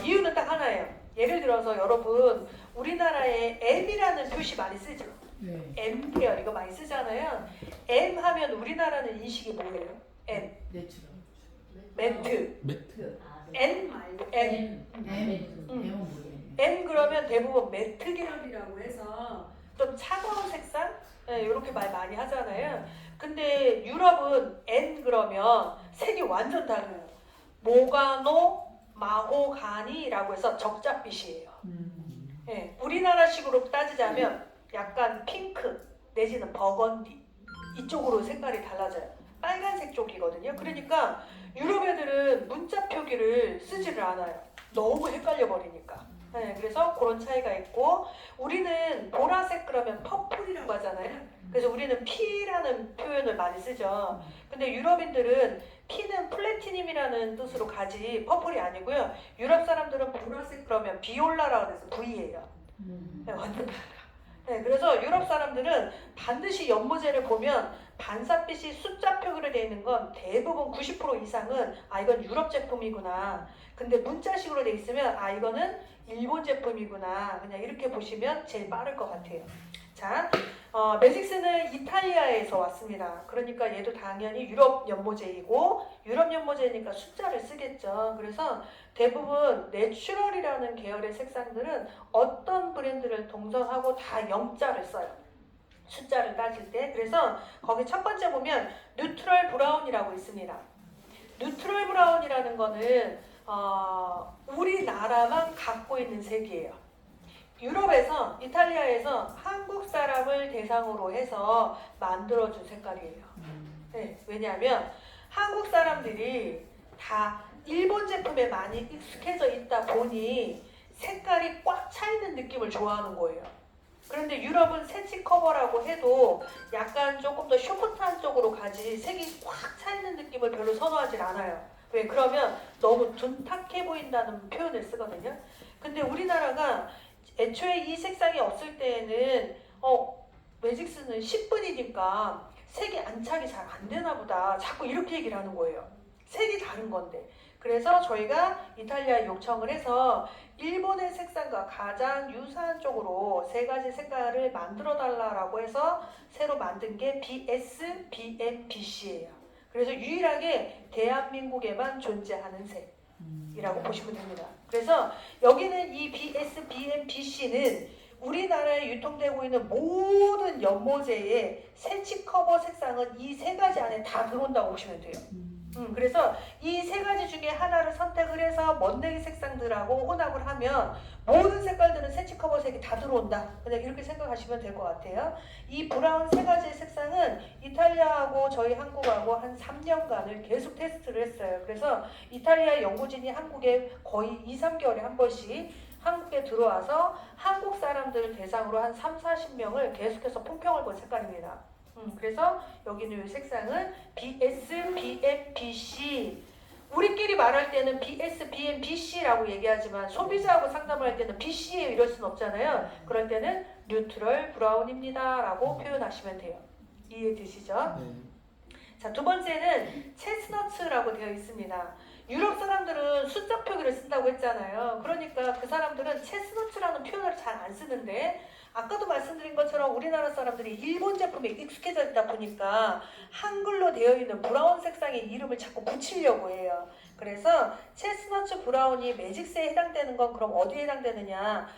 이유는 딱 하나예요. 예를 들어서 여러분 우리나라에 M이라는 표시 많이 쓰죠. 네. M 계열 이거 많이 쓰잖아요. M 하면 우리나라는 인식이 뭐예요? M. 내추럴. 매트. 매트. N 말고 M. M 그러면 대부분 매트 계열이라고 해서 좀 차가운 색상? 네, 이렇게 말 많이 하잖아요. 근데 유럽은 N 그러면 색이 완전 달라요. 모가노, 마호가니라고 해서 적잣빛이에요. 네, 우리나라식으로 따지자면 약간 핑크 내지는 버건디 이쪽으로 색깔이 달라져요. 빨간색 쪽이거든요. 그러니까 유럽 애들은 문자 표기를 쓰지를 않아요. 너무 헷갈려 버리니까. 네, 그래서 그런 차이가 있고 우리는 보라색 그러면 퍼플이라고 하잖아요. 그래서 우리는 P라는 표현을 많이 쓰죠. 근데 유럽인들은 P는 플래티늄이라는 뜻으로 가지 퍼플이 아니고요. 유럽 사람들은 보라색 그러면 비올라라고 해서 V예요. 네, 완전 달라. 네, 그래서 유럽 사람들은 반드시 연모제를 보면 반사빛이 숫자 표기로 되어 있는 건 대부분 90% 이상은 이건 유럽 제품이구나. 근데 문자식으로 되어 있으면 이거는 일본 제품이구나. 그냥 이렇게 보시면 제일 빠를 것 같아요. 자, 매직스는 이탈리아에서 왔습니다. 그러니까 얘도 당연히 유럽 연모제이고 유럽 연모제니까 숫자를 쓰겠죠. 그래서 대부분 내추럴이라는 계열의 색상들은 어떤 브랜드를 동성하고 다 영자를 써요. 숫자를 따질 때. 그래서 거기 첫 번째 보면 뉴트럴 브라운이라고 있습니다. 뉴트럴 브라운이라는 거는 우리나라만 갖고 있는 색이에요. 유럽에서, 이탈리아에서 한국 사람을 대상으로 해서 만들어준 색깔이에요. 네, 왜냐하면 한국 사람들이 다 일본 제품에 많이 익숙해져 있다 보니 색깔이 꽉 차 있는 느낌을 좋아하는 거예요. 그런데 유럽은 새치 커버라고 해도 약간 조금 더 쇼프트한 쪽으로 가지 색이 꽉 차 있는 느낌을 별로 선호하지 않아요. 왜? 그러면 너무 둔탁해 보인다는 표현을 쓰거든요. 근데 우리나라가 애초에 이 색상이 없을 때에는 매직스는 10분이니까 색이 안착이 잘 안 되나 보다. 자꾸 이렇게 얘기를 하는 거예요. 색이 다른 건데. 그래서 저희가 이탈리아에 요청을 해서 일본의 색상과 가장 유사한 쪽으로 세 가지 색깔을 만들어 달라고 해서 새로 만든 게 BS, BM, BC예요. 그래서 유일하게 대한민국에만 존재하는 색이라고 보시면 됩니다. 그래서 여기는 이 BS, BM, BC는 우리나라에 유통되고 있는 모든 연모제의 새치 커버 색상은 이 세 가지 안에 다 들어온다고 보시면 돼요. 그래서 이 세 가지 중에 하나를 선택을 해서 먼데기 색상들하고 혼합을 하면 모든 색깔들은 새치 커버 색이 다 들어온다. 그냥 이렇게 생각하시면 될 것 같아요. 이 브라운 세 가지의 색상은 이탈리아하고 저희 한국하고 한 3년간을 계속 테스트를 했어요. 그래서 이탈리아 연구진이 한국에 거의 2, 3개월에 한 번씩 한국에 들어와서 한국 사람들 대상으로 한 3, 40명을 계속해서 품평을 본 색깔입니다. 그래서 여기는 이 색상은 BS, BM, BC. 우리끼리 말할 때는 BS, BM, BC라고 얘기하지만 소비자하고 상담을 할 때는 BC예요 이럴 수는 없잖아요. 그럴 때는 뉴트럴 브라운입니다 라고 표현하시면 돼요. 이해되시죠? 자, 두 번째는 체스너츠라고 되어 있습니다. 유럽 사람들은 숫자 표기를 쓴다고 했잖아요. 그러니까 그 사람들은 체스너츠라는 표현을 잘 안 쓰는데 아까도 말씀드린 것처럼 우리나라 사람들이 일본 제품에 익숙해져 있다 보니까 한글로 되어 있는 브라운 색상의 이름을 자꾸 붙이려고 해요. 그래서 체스너츠 브라운이 매직스에 해당되는 건 그럼 어디에 해당되느냐?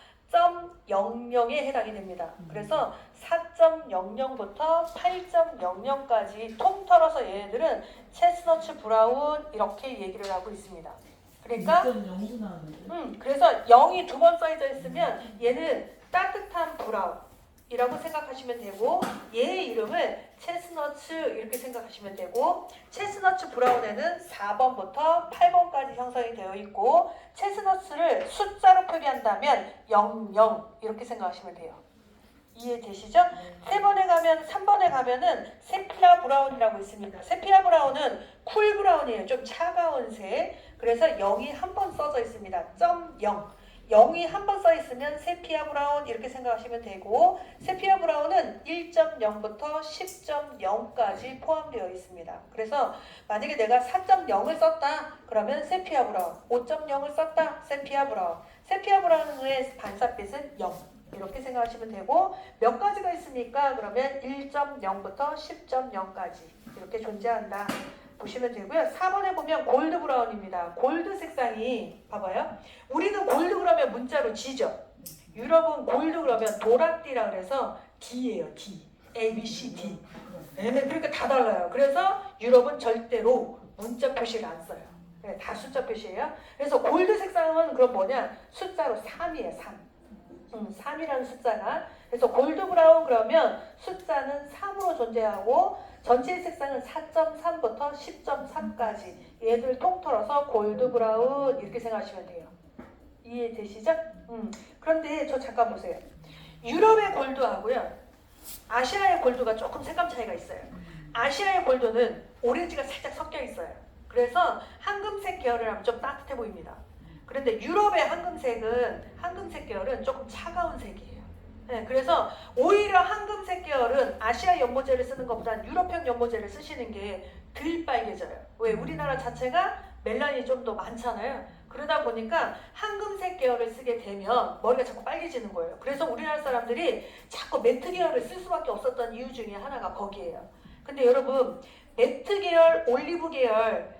0.00에 해당이 됩니다. 그래서 4.00부터 8.00까지 통틀어서 얘네들은 체스너츠 브라운 이렇게 얘기를 하고 있습니다. 그러니까 6.0도 나왔는데. 그래서 0이 두 번 써져 있으면 얘는 따뜻한 브라운이라고 생각하시면 되고 얘의 이름을 체스너츠 이렇게 생각하시면 되고 체스너츠 브라운에는 4번부터 8번까지 형성이 되어 있고 체스너츠를 숫자로 표기한다면 00 이렇게 생각하시면 돼요. 이해되시죠? 3번에 가면은 세피라 브라운이라고 있습니다. 세피라 브라운은 쿨 브라운이에요. 좀 차가운 색. 그래서 0이 한 번 써져 있습니다. 0. 0이 한 번 써 있으면 세피아 브라운 이렇게 생각하시면 되고 세피아 브라운은 1.0부터 10.0까지 포함되어 있습니다. 그래서 만약에 내가 4.0을 썼다 그러면 세피아 브라운, 5.0을 썼다 세피아 브라운, 세피아 브라운의 반사빛은 0 이렇게 생각하시면 되고 몇 가지가 있습니까? 그러면 1.0부터 10.0까지 이렇게 존재한다. 보시면 되고요. 4번에 보면 골드 브라운입니다. 골드 색상이 봐봐요. 우리는 골드 그러면 문자로 G죠. 유럽은 골드 그러면 도라띠라 그래서 D예요. D. A, B, C, D. 네, 그러니까 다 달라요. 그래서 유럽은 절대로 문자 표시를 안 써요. 네, 다 숫자 표시예요. 그래서 골드 색상은 그럼 뭐냐? 숫자로 3이에요. 3. 3이라는 숫자가. 그래서 골드 브라운 그러면 숫자는 3으로 존재하고 전체 색상은 4.3부터 10.3까지 얘들 통틀어서 골드 브라운 이렇게 생각하시면 돼요. 이해되시죠? 그런데 저 잠깐 보세요. 유럽의 골드하고요. 아시아의 골드가 조금 색감 차이가 있어요. 아시아의 골드는 오렌지가 살짝 섞여 있어요. 그래서 황금색 계열을 하면 좀 따뜻해 보입니다. 그런데 유럽의 황금색 계열은 조금 차가운 색이에요. 네, 그래서 오히려 황금색 계열은 아시아 연모제를 쓰는 것보다 유럽형 연모제를 쓰시는 게 덜 빨개져요. 왜? 우리나라 자체가 멜라닌이 좀 더 많잖아요. 그러다 보니까 황금색 계열을 쓰게 되면 머리가 자꾸 빨개지는 거예요. 그래서 우리나라 사람들이 자꾸 매트 계열을 쓸 수밖에 없었던 이유 중에 하나가 거기에요. 근데 여러분 매트 계열, 올리브 계열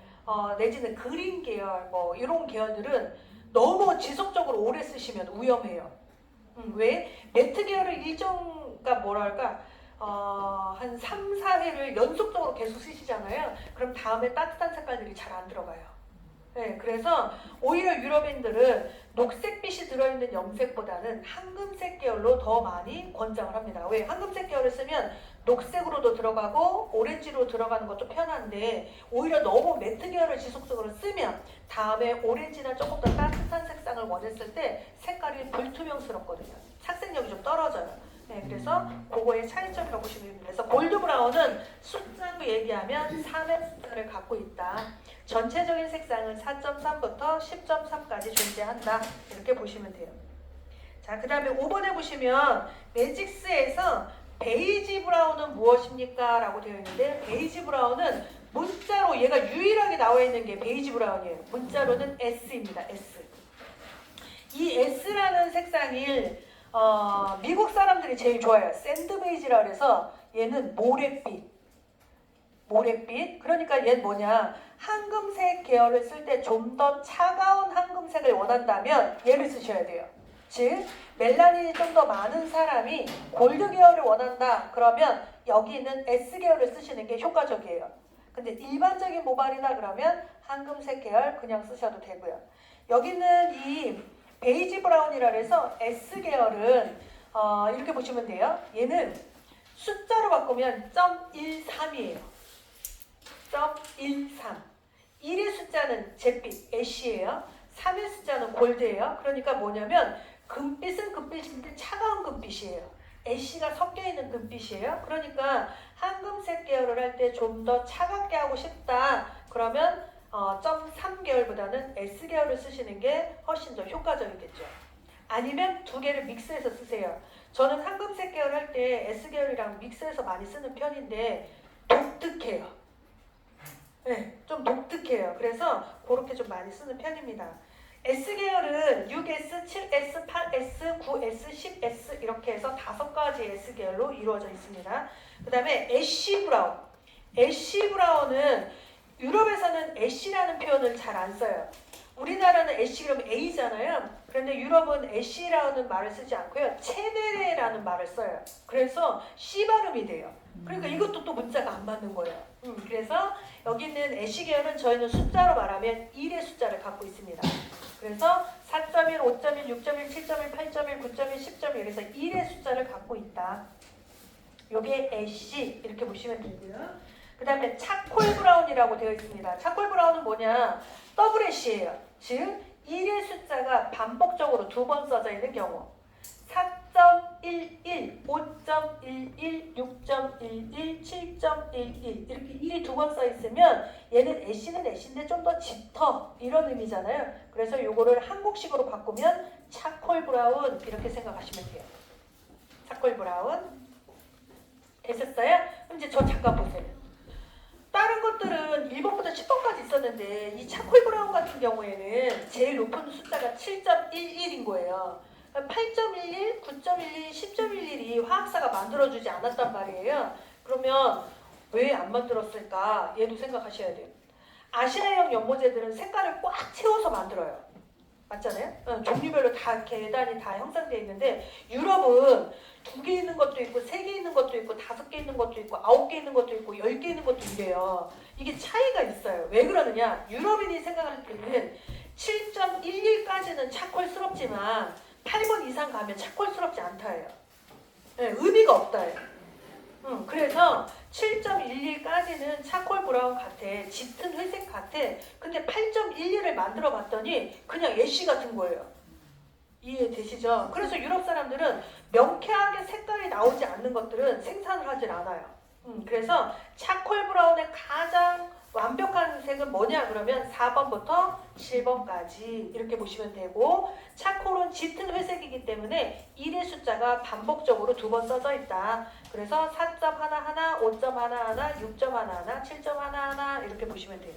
내지는 그린 계열 뭐 이런 계열들은 너무 지속적으로 오래 쓰시면 위험해요. 왜? 매트 계열을 한 3, 4회를 연속적으로 계속 쓰시잖아요. 그럼 다음에 따뜻한 색깔들이 잘 안 들어가요. 네, 그래서 오히려 유럽인들은 녹색빛이 들어있는 염색보다는 황금색 계열로 더 많이 권장을 합니다. 왜? 황금색 계열을 쓰면 녹색으로도 들어가고 오렌지로 들어가는 것도 편한데 오히려 너무 매트 계열을 지속적으로 쓰면 다음에 오렌지나 조금 더 따뜻한 색상을 원했을 때 색깔이 불투명스럽거든요. 착색력이 좀 떨어져요. 네, 그래서 그거의 차이점이라고 보시면 됩니다. 그래서 골드 브라운은 숫자로 얘기하면 3의 숫자를 갖고 있다. 전체적인 색상은 4.3부터 10.3까지 존재한다. 이렇게 보시면 돼요. 자, 그 다음에 5번에 보시면 매직스에서 베이지 브라운은 무엇입니까? 라고 되어 있는데 베이지 브라운은 문자로 얘가 유일하게 나와 있는 게 베이지 브라운이에요. 문자로는 S입니다. S. 이 S라는 색상이 미국 사람들이 제일 좋아해요. 샌드 베이지라 그래서 얘는 모래빛. 그러니까 얘는 뭐냐? 황금색 계열을 쓸 때 좀 더 차가운 황금색을 원한다면 얘를 쓰셔야 돼요. 즉 멜라닌이 좀 더 많은 사람이 골드 계열을 원한다. 그러면 여기 있는 S 계열을 쓰시는 게 효과적이에요. 근데 일반적인 모발이다 그러면 황금색 계열 그냥 쓰셔도 되고요. 여기는 이 베이지 브라운이라 해서 S 계열은 이렇게 보시면 돼요. 얘는 숫자로 바꾸면 0.13이에요. 0.13. 1의 숫자는 잿빛, 애쉬예요. 3의 숫자는 골드예요. 그러니까 뭐냐면 금빛은 금빛인데 차가운 금빛이에요. 애쉬가 섞여있는 금빛이에요. 그러니까 황금색 계열을 할 때 좀 더 차갑게 하고 싶다. 그러면 0.3 계열보다는 S 계열을 쓰시는 게 훨씬 더 효과적이겠죠. 아니면 두 개를 믹스해서 쓰세요. 저는 황금색 계열 할 때 S 계열이랑 믹스해서 많이 쓰는 편인데 독특해요. 네, 좀 독특해요. 그래서 그렇게 좀 많이 쓰는 편입니다. S 계열은 6S, 7S, 8S, 9S, 10S 이렇게 해서 5가지 S 계열로 이루어져 있습니다. 그 다음에 애쉬 브라운. 애쉬 브라운은 유럽에서는 애쉬라는 표현을 잘 안 써요. 우리나라는 애쉬 그러면 A잖아요. 그런데 유럽은 애쉬라는 말을 쓰지 않고요. 체네레라는 말을 써요. 그래서 C 발음이 돼요. 그러니까 이것도 또 문자가 안 맞는 거예요. 그래서 여기 있는 애쉬 계열은 저희는 숫자로 말하면 1의 숫자를 갖고 있습니다. 그래서 4.1, 5.1, 6.1, 7.1, 8.1, 9.1, 10.1 이래서 1의 숫자를 갖고 있다. 요게 애쉬 이렇게 보시면 되고요. 그 다음에 차콜 브라운이라고 되어 있습니다. 차콜 브라운은 뭐냐? 더블 애쉬예요. 즉 1의 숫자가 반복적으로 2번 써져 있는 경우 4.11, 5.11, 6.11, 7.11 이렇게 1이 2번 써 있으면 얘는 애쉬는 애쉬인데 좀 더 짙어 이런 의미잖아요. 그래서 요거를 한국식으로 바꾸면 차콜 브라운 이렇게 생각하시면 돼요. 차콜 브라운 되셨어요? 그럼 이제 저 잠깐 보세요. 다른 것들은 1번부터 10번까지 있었는데 이 차콜 브라운 같은 경우에는 제일 높은 숫자가 7.11인 거예요. 8.11, 9.11, 10.11이 화학사가 만들어주지 않았단 말이에요. 그러면 왜 안 만들었을까? 얘도 생각하셔야 돼요. 아시아형 연모제들은 색깔을 꽉 채워서 만들어요. 맞잖아요? 종류별로 다 계단이 다 형성되어 있는데 유럽은 2개 있는 것도 있고 3개 있는 것도 있고 5개 있는 것도 있고 9개 있는 것도 있고 10개 있는 것도 이래요. 이게 차이가 있어요. 왜 그러느냐? 유럽인이 생각할 때는 7.11까지는 차콜스럽지만 8번 이상 가면 차콜스럽지 않다예요. 네, 의미가 없다예요. 그래서 7.11까지는 차콜 브라운 같아. 짙은 회색 같아. 근데 8.11을 만들어 봤더니 그냥 애쉬 같은 거예요. 이해되시죠? 그래서 유럽 사람들은 명쾌하게 색깔이 나오지 않는 것들은 생산을 하질 않아요. 그래서 차콜 브라운의 가장 완벽한 색은 뭐냐 그러면 4번부터 7번까지 이렇게 보시면 되고 차콜은 짙은 회색이기 때문에 1의 숫자가 반복적으로 2번 써져 있다. 그래서 4.11, 5.11, 6.11, 7.11 이렇게 보시면 돼요.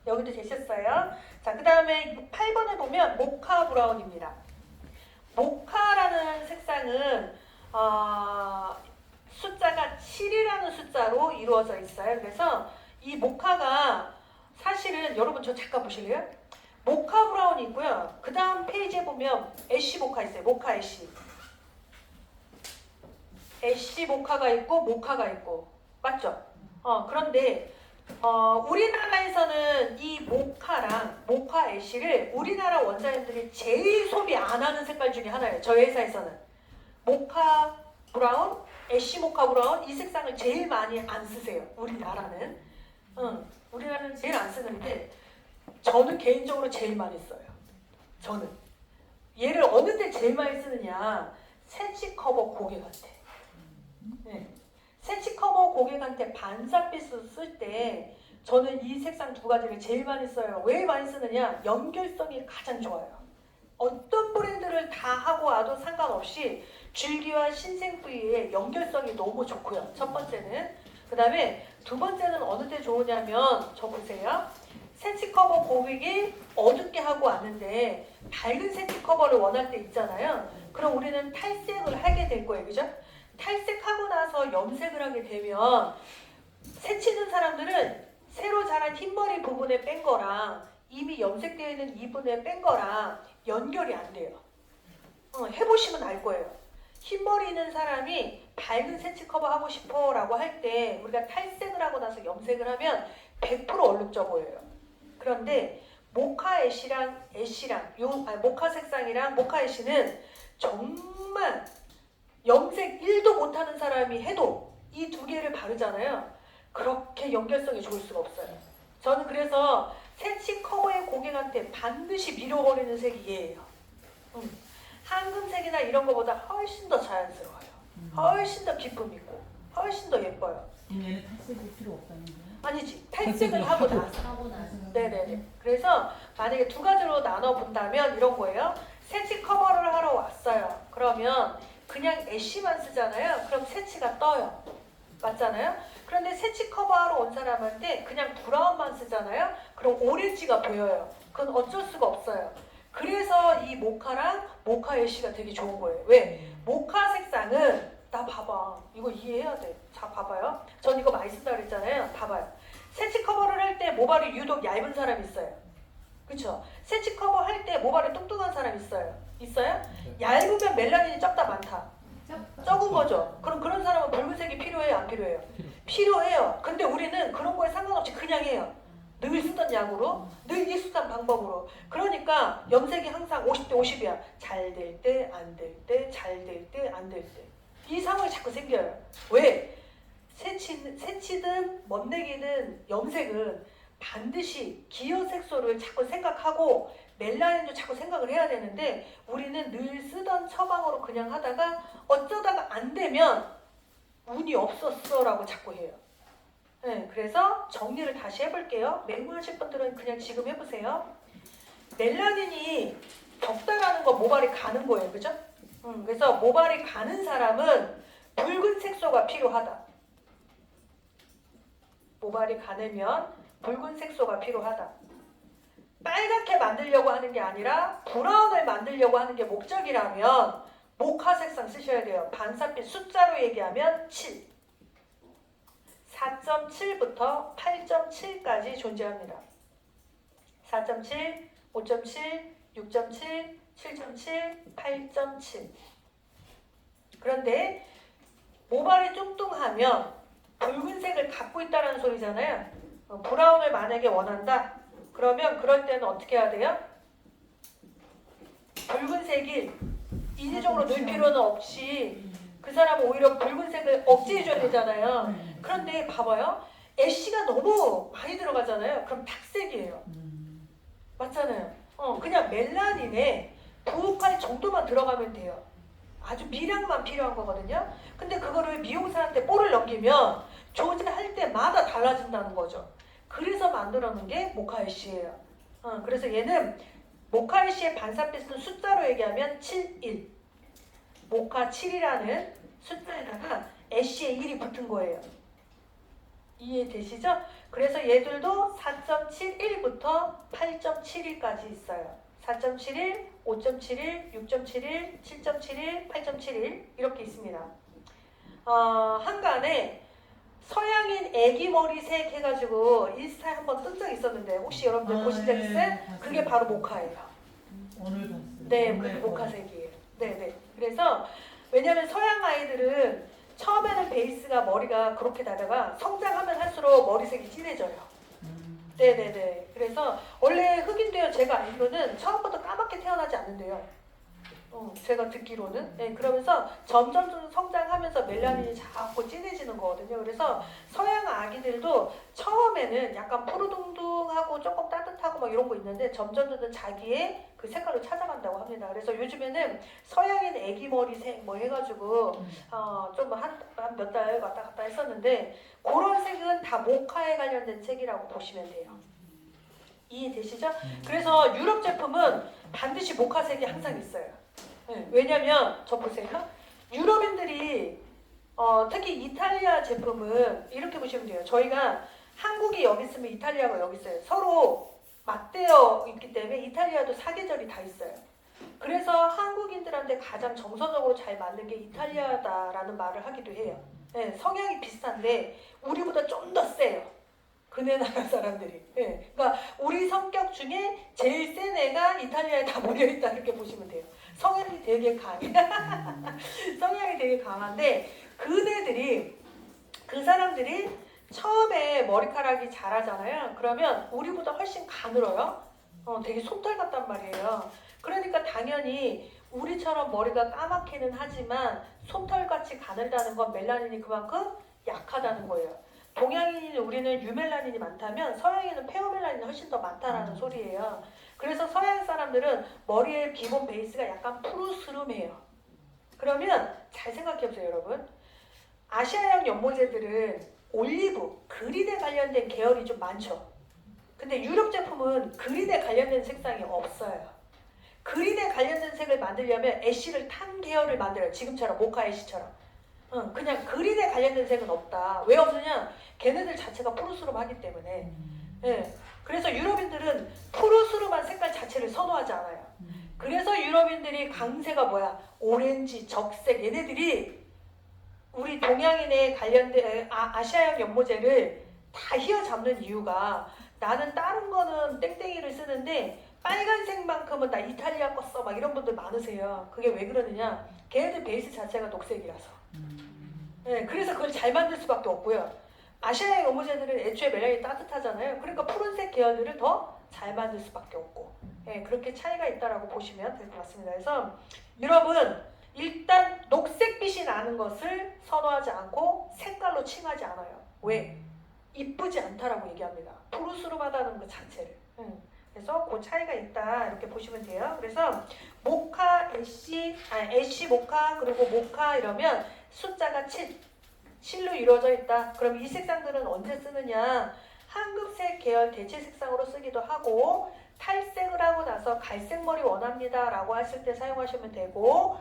여기도 되셨어요? 자, 그 다음에 8번에 보면 모카 브라운입니다. 모카라는 색상은 숫자가 7이라는 숫자로 이루어져 있어요. 그래서 이 모카가 사실은 여러분 저 잠깐 보실래요? 모카 브라운이 있고요. 그 다음 페이지에 보면 애쉬 모카 있어요. 모카 애쉬. 애쉬 모카가 있고 모카가 있고 맞죠? 그런데 우리나라에서는 이 모카랑 모카 애쉬를 우리나라 원장님들이 제일 소비 안 하는 색깔 중에 하나예요. 저희 회사에서는 모카 브라운, 애쉬 모카 브라운 이 색상을 제일 많이 안 쓰세요. 우리나라는. 우리나라는 제일 안 쓰는데 저는 개인적으로 제일 많이 써요. 저는 얘를 어느 때 제일 많이 쓰느냐 센치 커버 고객한테. 네. 센치 커버 고객한테 반사빛을 쓸 때 저는 이 색상 2가지를 제일 많이 써요. 왜 많이 쓰느냐? 연결성이 가장 좋아요. 어떤 브랜드를 다 하고 와도 상관없이 줄기와 신생 부위의 연결성이 너무 좋고요. 첫 번째는. 그 다음에 두 번째는 어느 때 좋으냐면 저 보세요. 새치 커버 고객이 어둡게 하고 왔는데 밝은 새치 커버를 원할 때 있잖아요. 그럼 우리는 탈색을 하게 될 거예요. 그죠? 탈색하고 나서 염색을 하게 되면 새치는 사람들은 새로 자란 흰머리 부분에 뺀 거랑 이미 염색되어 있는 이 부분에 뺀 거랑 연결이 안 돼요. 해보시면 알 거예요. 흰머리 있는 사람이 밝은 새치 커버 하고 싶어 라고 할 때 우리가 탈색을 하고 나서 염색을 하면 100% 얼룩져 보여요. 그런데 모카 애쉬랑 모카 색상이랑 모카 애쉬는 정말 염색 1도 못하는 사람이 해도 이 두 개를 바르잖아요. 그렇게 연결성이 좋을 수가 없어요. 저는 그래서 새치 커버의 고객한테 반드시 밀어버리는 색이 얘예요. 황금색이나 이런 거보다 훨씬 더 자연스러워요. 훨씬 더 기품 있고 훨씬 더 예뻐요. 얘는 탈색이 필요 없다는 거예요? 아니지, 탈색을 하고 나서. 하고 나서. 네네네. 그래서 만약에 두 가지로 나눠 본다면 이런 거예요. 새치 커버를 하러 왔어요. 그러면 그냥 애쉬만 쓰잖아요. 그럼 새치가 떠요. 맞잖아요? 그런데 새치 커버하러 온 사람한테 그냥 브라운만 쓰잖아요. 그럼 오렌지가 보여요. 그건 어쩔 수가 없어요. 그래서 이 모카랑 모카 애쉬가 되게 좋은 거예요. 왜? 모카 색상은 나 봐봐. 이거 이해해야 돼. 자, 봐봐요. 전 이거 많이 쓴다 그랬잖아요. 봐봐요. 새치 커버를 할 때 모발이 유독 얇은 사람 있어요. 그쵸? 새치 커버 할 때 모발이 뚱뚱한 사람 있어요. 있어요? 얇으면 멜라닌이 적다 많다. 적은 거죠. 그럼 그런 사람은 붉은색이 필요해요? 안 필요해요? 필요해요. 근데 우리는 그런 거에 상관없이 그냥 해요. 늘 쓰던 약으로, 늘 익숙한 방법으로. 그러니까 염색이 항상 50대 50이야. 잘 될 때, 안 될 때, 잘 될 때, 안 될 때. 이 상황이 자꾸 생겨요. 왜? 새치든 멋내기든 염색은 반드시 기여 색소를 자꾸 생각하고 멜라닌도 자꾸 생각을 해야 되는데 우리는 늘 쓰던 처방으로 그냥 하다가 어쩌다가 안 되면 운이 없었어 라고 자꾸 해요. 네, 그래서 정리를 다시 해볼게요. 맹구하실 분들은 그냥 지금 해보세요. 멜라닌이 적다라는 건 모발이 가는 거예요. 그죠? 그래서 모발이 가는 사람은 붉은 색소가 필요하다. 모발이 가늘면 붉은 색소가 필요하다. 빨갛게 만들려고 하는 게 아니라 브라운을 만들려고 하는 게 목적이라면 모카 색상 쓰셔야 돼요. 반사빛 숫자로 얘기하면 7. 4.7부터 8.7까지 존재합니다. 4.7, 5.7, 6.7, 7.7, 8.7. 그런데 모발이 뚱뚱하면 붉은색을 갖고 있다는 소리잖아요. 브라운을 만약에 원한다. 그러면 그럴 때는 어떻게 해야 돼요? 붉은색이 인위적으로 넣을 필요는 없이 그 사람은 오히려 붉은색을 억제해줘야 되잖아요. 그런데 봐봐요. 애쉬가 너무 많이 들어가잖아요. 그럼 탁색이에요. 맞잖아요. 그냥 멜라닌에 부흡할 정도만 들어가면 돼요. 아주 미량만 필요한 거거든요. 근데 그거를 미용사한테 볼을 넘기면 조제할 때마다 달라진다는 거죠. 그래서 만들어 놓은 게 모카 애쉬예요. 그래서 얘는 모카 애쉬의 반사빛은 숫자로 얘기하면 7, 1. 모카 7이라는 숫자에다가 애쉬의 1이 붙은 거예요. 이해되시죠? 그래서 얘들도 4.71부터 8.71까지 있어요. 4.71, 5.71, 6.71, 7.71, 8.71 이렇게 있습니다. 한간에 서양인 애기 머리색 해가지고 인스타에 한번 뜬 적 있었는데 혹시 여러분들 보신 적 있어요? 그게 바로 모카예요. 오늘 봤어요. 네, 그게 모카색이에요. 네네. 그래서 왜냐하면 서양 아이들은 처음에는 베이스가 머리가 그렇게 나다가 성장하면 할수록 머리색이 진해져요. 네네네. 그래서 원래 흑인도요 제가 알기로는 처음부터 까맣게 태어나지 않는데요. 제가 듣기로는. 네, 그러면서 점점 성장하면서 멜라닌이 자꾸 진해지는 거거든요. 그래서 서양 아기들도 처음에는 약간 푸르둥둥하고 조금 따뜻하고 막 이런 거 있는데 점점 자기의 그 색깔로 찾아간다고 합니다. 그래서 요즘에는 서양인 애기 머리색 뭐 해가지고 좀 한 몇 달 왔다 갔다 했었는데 그런 색은 다 모카에 관련된 색이라고 보시면 돼요. 이해되시죠? 그래서 유럽 제품은 반드시 모카색이 항상 있어요. 네, 왜냐면 저 보세요. 유럽인들이 특히 이탈리아 제품은 이렇게 보시면 돼요. 저희가 한국이 여기 있으면 이탈리아가 여기 있어요. 서로 맞대어 있기 때문에 이탈리아도 사계절이 다 있어요. 그래서 한국인들한테 가장 정서적으로 잘 맞는 게 이탈리아다라는 말을 하기도 해요. 네, 성향이 비슷한데 우리보다 좀 더 세요. 그네 나라 사람들이. 네, 그러니까 우리 성격 중에 제일 센 애가 이탈리아에 다 모여있다 이렇게 보시면 돼요. 성향이 되게 강해. 성향이 되게 강한데 그 사람들이 처음에 머리카락이 자라잖아요. 그러면 우리보다 훨씬 가늘어요. 되게 솜털 같단 말이에요. 그러니까 당연히 우리처럼 머리가 까맣기는 하지만 솜털같이 가늘다는 건 멜라닌이 그만큼 약하다는 거예요. 동양인인 우리는 유멜라닌이 많다면 서양인은 페어멜라닌이 훨씬 더 많다라는 소리예요. 그래서 서양 사람들은 머리의 기본 베이스가 약간 푸르스름해요. 그러면 잘 생각해보세요, 여러분. 아시아형 연모제들은 올리브, 그린에 관련된 계열이 좀 많죠. 근데 유럽 제품은 그린에 관련된 색상이 없어요. 그린에 관련된 색을 만들려면 애쉬를 탄 계열을 만들어요. 지금처럼 모카 애쉬처럼. 그냥 그린에 관련된 색은 없다. 왜 없느냐? 걔네들 자체가 푸르스름하기 때문에. 예. 그래서 유럽인들은 푸르스름한 색깔 자체를 선호하지 않아요. 그래서 유럽인들이 강세가 뭐야? 오렌지, 적색 얘네들이 우리 동양인에 관련된 아시아형 연모제를 다 휘어잡는 이유가 나는 다른 거는 땡땡이를 쓰는데 빨간색만큼은 나 이탈리아 거 써 막 이런 분들 많으세요. 그게 왜 그러느냐? 걔네들 베이스 자체가 녹색이라서. 네, 그래서 그걸 잘 만들 수밖에 없고요. 아시아의 연모제들은 애초에 멜라닌이 따뜻하잖아요. 그러니까 푸른색 계열들을 더 잘 만들 수밖에 없고, 네, 그렇게 차이가 있다라고 보시면 될 것 같습니다. 그래서 유럽은 일단 녹색빛이 나는 것을 선호하지 않고 색깔로 칭하지 않아요. 왜? 이쁘지 않다라고 얘기합니다. 푸르스름하다는 것 자체를. 그래서 그 차이가 있다 이렇게 보시면 돼요. 그래서 모카, 애쉬 모카 그리고 모카 이러면 숫자가 7로 이루어져 있다. 그럼 이 색상들은 언제 쓰느냐? 황금색 계열 대체 색상으로 쓰기도 하고 탈색을 하고 나서 갈색 머리 원합니다 라고 하실 때 사용하시면 되고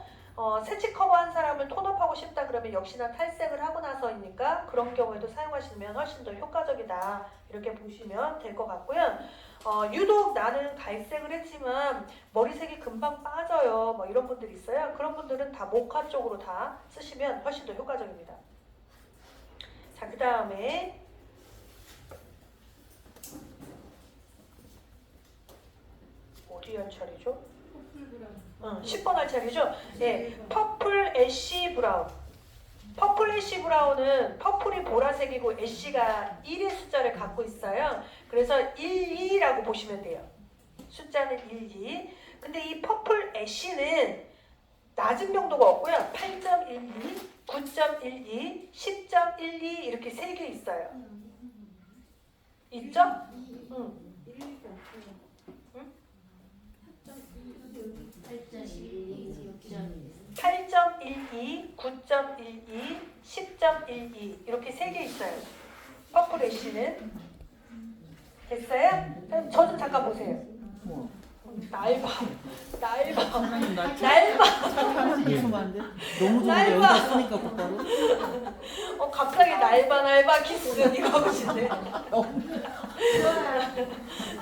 새치 커버한 사람을 톤업하고 싶다 그러면 역시나 탈색을 하고 나서이니까 그런 경우에도 사용하시면 훨씬 더 효과적이다 이렇게 보시면 될 것 같고요. 유독 나는 갈색을 했지만 머리색이 금방 빠져요 뭐 이런 분들 있어요. 그런 분들은 다 모카 쪽으로 다 쓰시면 훨씬 더 효과적입니다. 자, 그 다음에 어디 할 차례죠? 10번 할 차례죠? 네, 퍼플 애쉬 브라운. 퍼플 애쉬 브라운은 퍼플이 보라색이고 애쉬가 1의 숫자를 갖고 있어요. 그래서 12라고 보시면 돼요. 숫자는 12. 근데 이 퍼플 애쉬는 낮은 명도가 없고요. 8.12, 9.12, 10.12 이렇게 3개 있어요. 있죠? 응. 8.12, 9.12, 10.12 이렇게 3개 있어요. 퍼플 애쉬는 됐어요? 저 좀 잠깐 보세요. 넓어. 너무 좋은데 여기다 쓰니까 곧바로. 갑자기 날바 키스 이거 하고 싶네.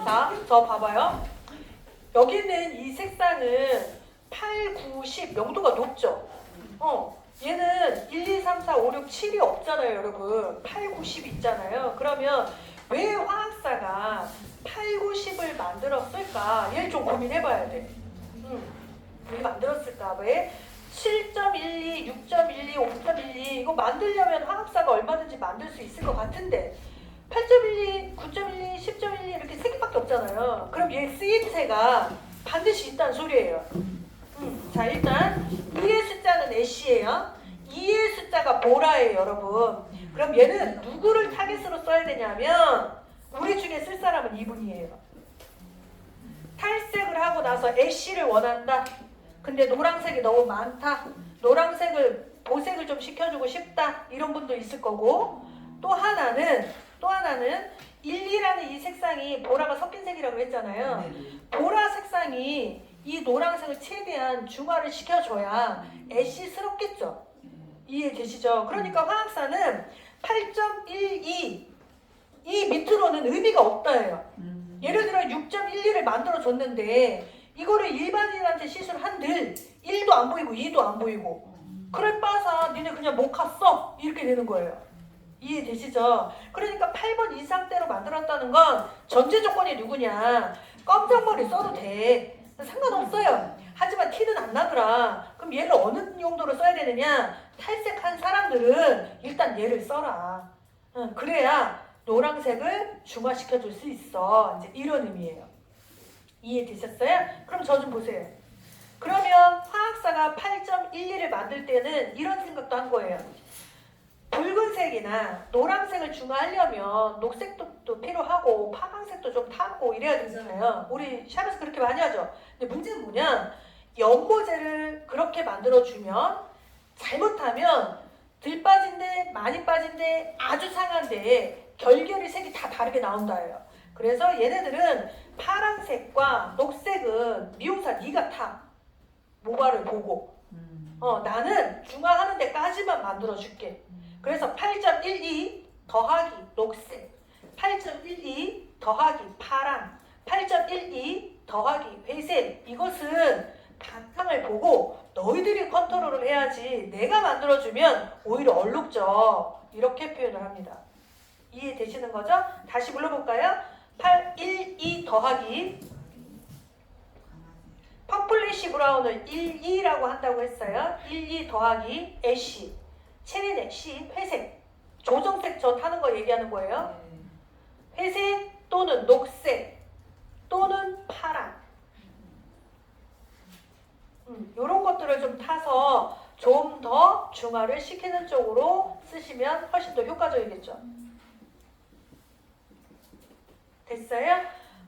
자, 저 봐봐요. 여기는 이 색상은 8, 9, 10 명도가 높죠. 얘는 1, 2, 3, 4, 5, 6, 7이 없잖아요, 여러분. 8, 9, 10 있잖아요. 그러면 왜 화학사가 8, 9, 10을 만들었을까? 얘를 좀 고민해봐야 돼. 왜 만들었을까? 왜? 7.12, 6.12, 5.12 이거 만들려면 화학사가 얼마든지 만들 수 있을 것 같은데 8.12, 9.12, 10.12 이렇게 3개밖에 없잖아요. 그럼 얘 쓰임새가 반드시 있다는 소리예요. 자, 일단 2의 숫자는 애쉬예요. 2의 숫자가 보라예요, 여러분. 그럼 얘는 누구를 타겟으로 써야 되냐면 우리 중에 쓸 사람은 이분이에요. 탈색을 하고 나서 애쉬를 원한다. 근데 노란색이 너무 많다. 노란색을 보색을 좀 시켜주고 싶다. 이런 분도 있을 거고 또 하나는 12라는 이 색상이 보라가 섞인 색이라고 했잖아요. 보라 색상이 이 노란색을 최대한 중화를 시켜줘야 애쉬스럽겠죠. 이해되시죠? 그러니까 화학사는 8.12 이 밑으로는 의미가 없다예요. 예를 들어 6.12를 만들어 줬는데 이거를 일반인한테 시술 한들 1도 안 보이고 2도 안 보이고 그럴 바사 니네 그냥 못 갔어 이렇게 되는 거예요. 이해되시죠? 그러니까 8번 이상대로 만들었다는 건 전제 조건이 누구냐? 검정머리 써도 돼. 상관없어요. 하지만 티는 안 나더라. 그럼 얘를 어느 용도로 써야 되느냐? 탈색한 사람들은 일단 얘를 써라. 그래야 노란색을 중화시켜 줄 수 있어. 이제 이런 의미예요. 이해되셨어요? 그럼 저 좀 보세요. 그러면 화학사가 8.12를 만들 때는 이런 생각도 한 거예요. 붉은색이나 노란색을 중화하려면 녹색도 또 필요하고 파란색도 좀 타고 이래야 되잖아요. 우리 샵에서 그렇게 많이 하죠. 근데 문제는 뭐냐? 연고제를 그렇게 만들어주면 잘못하면 덜 빠진데 많이 빠진데 아주 상한데 결결이 색이 다 다르게 나온다예요. 그래서 얘네들은 파란색과 녹색은 미용사 네가 타. 모발을 보고 나는 중화하는 데까지만 만들어줄게. 그래서 8.12 더하기 녹색, 8.12 더하기 파랑, 8.12 더하기 회색. 이것은 바탕을 보고 너희들이 컨트롤을 해야지 내가 만들어주면 오히려 얼룩져. 이렇게 표현을 합니다. 이해되시는 거죠? 다시 불러볼까요? 8.12 더하기 퍼플리시 브라운을 1,2라고 한다고 했어요. 1,2 더하기 애쉬, 체린 애쉬, 회색, 조정색 저 타는 거 얘기하는 거예요. 회색 또는 녹색 또는 파랑 이런 것들을 좀 타서 좀 더 중화를 시키는 쪽으로 쓰시면 훨씬 더 효과적이겠죠. 됐어요?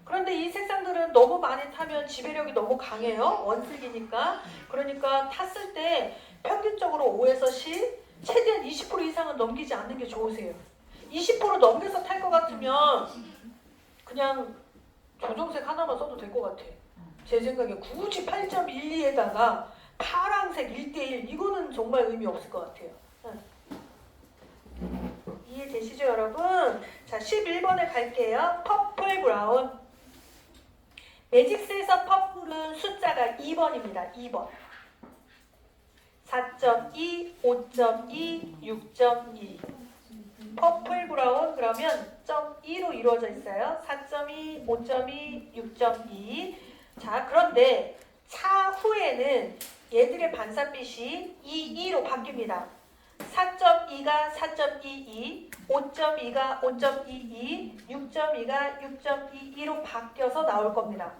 그런데 이 색상들은 너무 많이 타면 지배력이 너무 강해요. 원색이니까. 그러니까 탔을 때 평균적으로 5에서 10, 최대한 20% 이상은 넘기지 않는 게 좋으세요. 20% 넘겨서 탈 것 같으면 그냥 조정색 하나만 써도 될 것 같아. 제 생각에 굳이 8.12에다가 파란색 1:1 이거는 정말 의미 없을 것 같아요. 이해되시죠 여러분? 자 11번에 갈게요. 퍼플 브라운. 매직스에서 퍼플은 숫자가 2번입니다. 2번. 4.2, 5.2, 6.2. 퍼플 브라운 그러면 0.2로 이루어져 있어요. 4.2, 5.2, 6.2. 자, 그런데 차후에는 얘들의 반사빛이 2.2로 바뀝니다. 4.2가 4.22, 5.2가 5.22, 6.2가 6.22로 바뀌어서 나올 겁니다.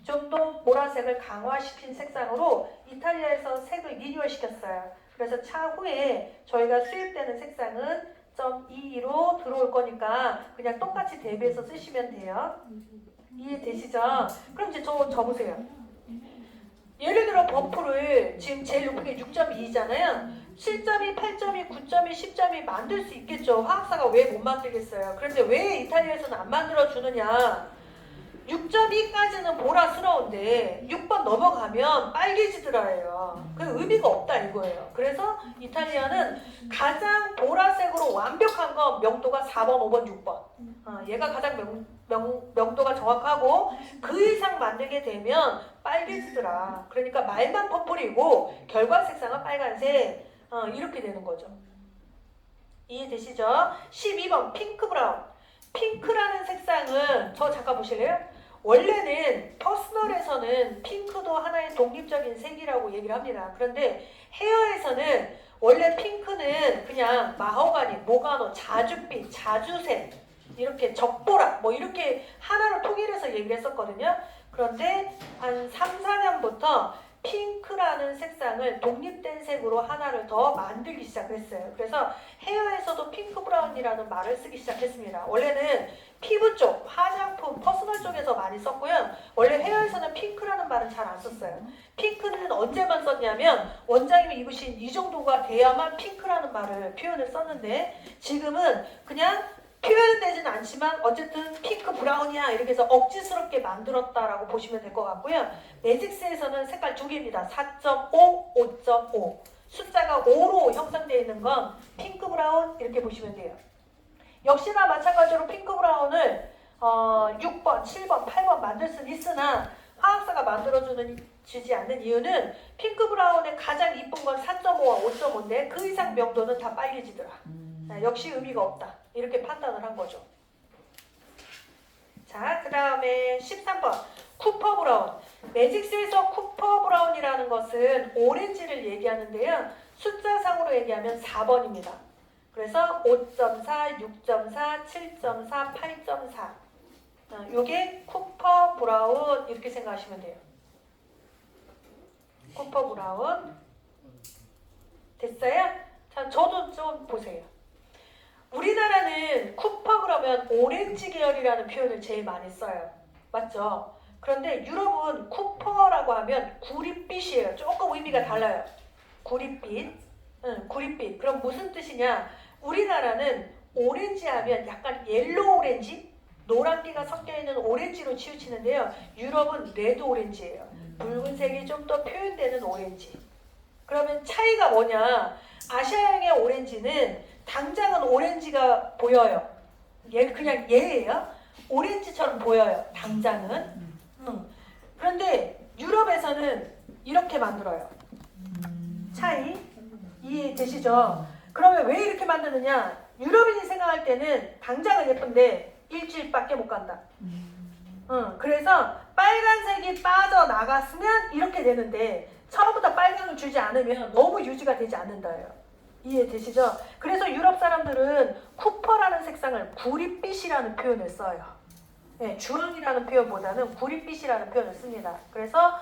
좀 더 보라색을 강화시킨 색상으로 이탈리아에서 색을 리뉴얼 시켰어요. 그래서 차후에 저희가 수입되는 색상은 0.22로 들어올 거니까 그냥 똑같이 대비해서 쓰시면 돼요. 이해되시죠? 그럼 이제 저 보세요. 예를 들어 버프를 지금 제일 높은 게 6.2잖아요. 7.2, 8.2, 9.2, 10.2 만들 수 있겠죠. 화학사가 왜 못 만들겠어요. 그런데 왜 이탈리아에서는 안 만들어주느냐. 6.2까지는 보라스러운데 6번 넘어가면 빨개지더라예요. 그 의미가 없다 이거예요. 그래서 이탈리아는 가장 보라색으로 완벽한 건 명도가 4번, 5번, 6번. 얘가 가장 명도가 정확하고 그 이상 만들게 되면 빨개지더라. 그러니까 말만 퍼플이고 결과 색상은 빨간색. 이렇게 되는 거죠. 이해되시죠? 12번 핑크 브라운. 핑크라는 색상은 저 잠깐 보실래요? 원래는 퍼스널에서는 핑크도 하나의 독립적인 색이라고 얘기를 합니다. 그런데 헤어에서는 원래 핑크는 그냥 마호가니, 모가노, 자줏빛, 자주색, 이렇게 적보라 뭐 이렇게 하나로 통일해서 얘기를 했었거든요. 그런데 한 3, 4년부터 핑크라는 색상을 독립된 색으로 하나를 더 만들기 시작했어요. 그래서 헤어에서도 핑크 브라운이라는 말을 쓰기 시작했습니다. 원래는 피부 쪽, 화장품, 퍼스널 쪽에서 많이 썼고요. 원래 헤어에서는 핑크라는 말은 잘 안 썼어요. 핑크는 언제만 썼냐면 원장님이 입으신 이 정도가 돼야만 핑크라는 말을 표현을 썼는데 지금은 그냥 표현은 되진 않지만 어쨌든 핑크 브라운이야 이렇게 해서 억지스럽게 만들었다라고 보시면 될 것 같고요. 매직스에서는 색깔 두 개입니다. 4.5, 5.5. 숫자가 5로 형성되어 있는 건 핑크 브라운 이렇게 보시면 돼요. 역시나 마찬가지로 핑크 브라운을 6번, 7번, 8번 만들 수는 있으나 화학사가 만들어주지 않는 이유는 핑크 브라운의 가장 이쁜 건 4.5와 5.5인데 그 이상 명도는 다 빨개지더라. 역시 의미가 없다. 이렇게 판단을 한 거죠. 자, 그 다음에 13번 쿠퍼 브라운. 매직스에서 쿠퍼 브라운이라는 것은 오렌지를 얘기하는데요. 숫자상으로 얘기하면 4번입니다. 그래서 5.4, 6.4, 7.4, 8.4 요게 쿠퍼 브라운 이렇게 생각하시면 돼요. 쿠퍼 브라운 됐어요? 자, 저도 좀 보세요. 우리나라는 쿠퍼 그러면 오렌지 계열이라는 표현을 제일 많이 써요. 맞죠? 그런데 유럽은 쿠퍼라고 하면 구릿빛이에요. 조금 의미가 달라요. 구릿빛. 구릿빛. 그럼 무슨 뜻이냐? 우리나라는 오렌지 하면 약간 옐로우 오렌지? 노란기가 섞여있는 오렌지로 치우치는데요. 유럽은 레드 오렌지예요. 붉은색이 좀 더 표현되는 오렌지. 그러면 차이가 뭐냐? 아시아형의 오렌지는 당장은 오렌지가 보여요. 그냥 얘예요. 오렌지처럼 보여요. 당장은. 그런데 유럽에서는 이렇게 만들어요. 차이 이해되시죠? 그러면 왜 이렇게 만드느냐? 유럽인이 생각할 때는 당장은 예쁜데 일주일밖에 못 간다. 그래서 빨간색이 빠져나갔으면 이렇게 되는데 처음부터 빨강을 주지 않으면 너무 유지가 되지 않는다예요. 이해되시죠? 그래서 유럽 사람들은 쿠퍼라는 색상을 구릿빛이라는 표현을 써요. 네, 주황이라는 표현보다는 구릿빛이라는 표현을 씁니다. 그래서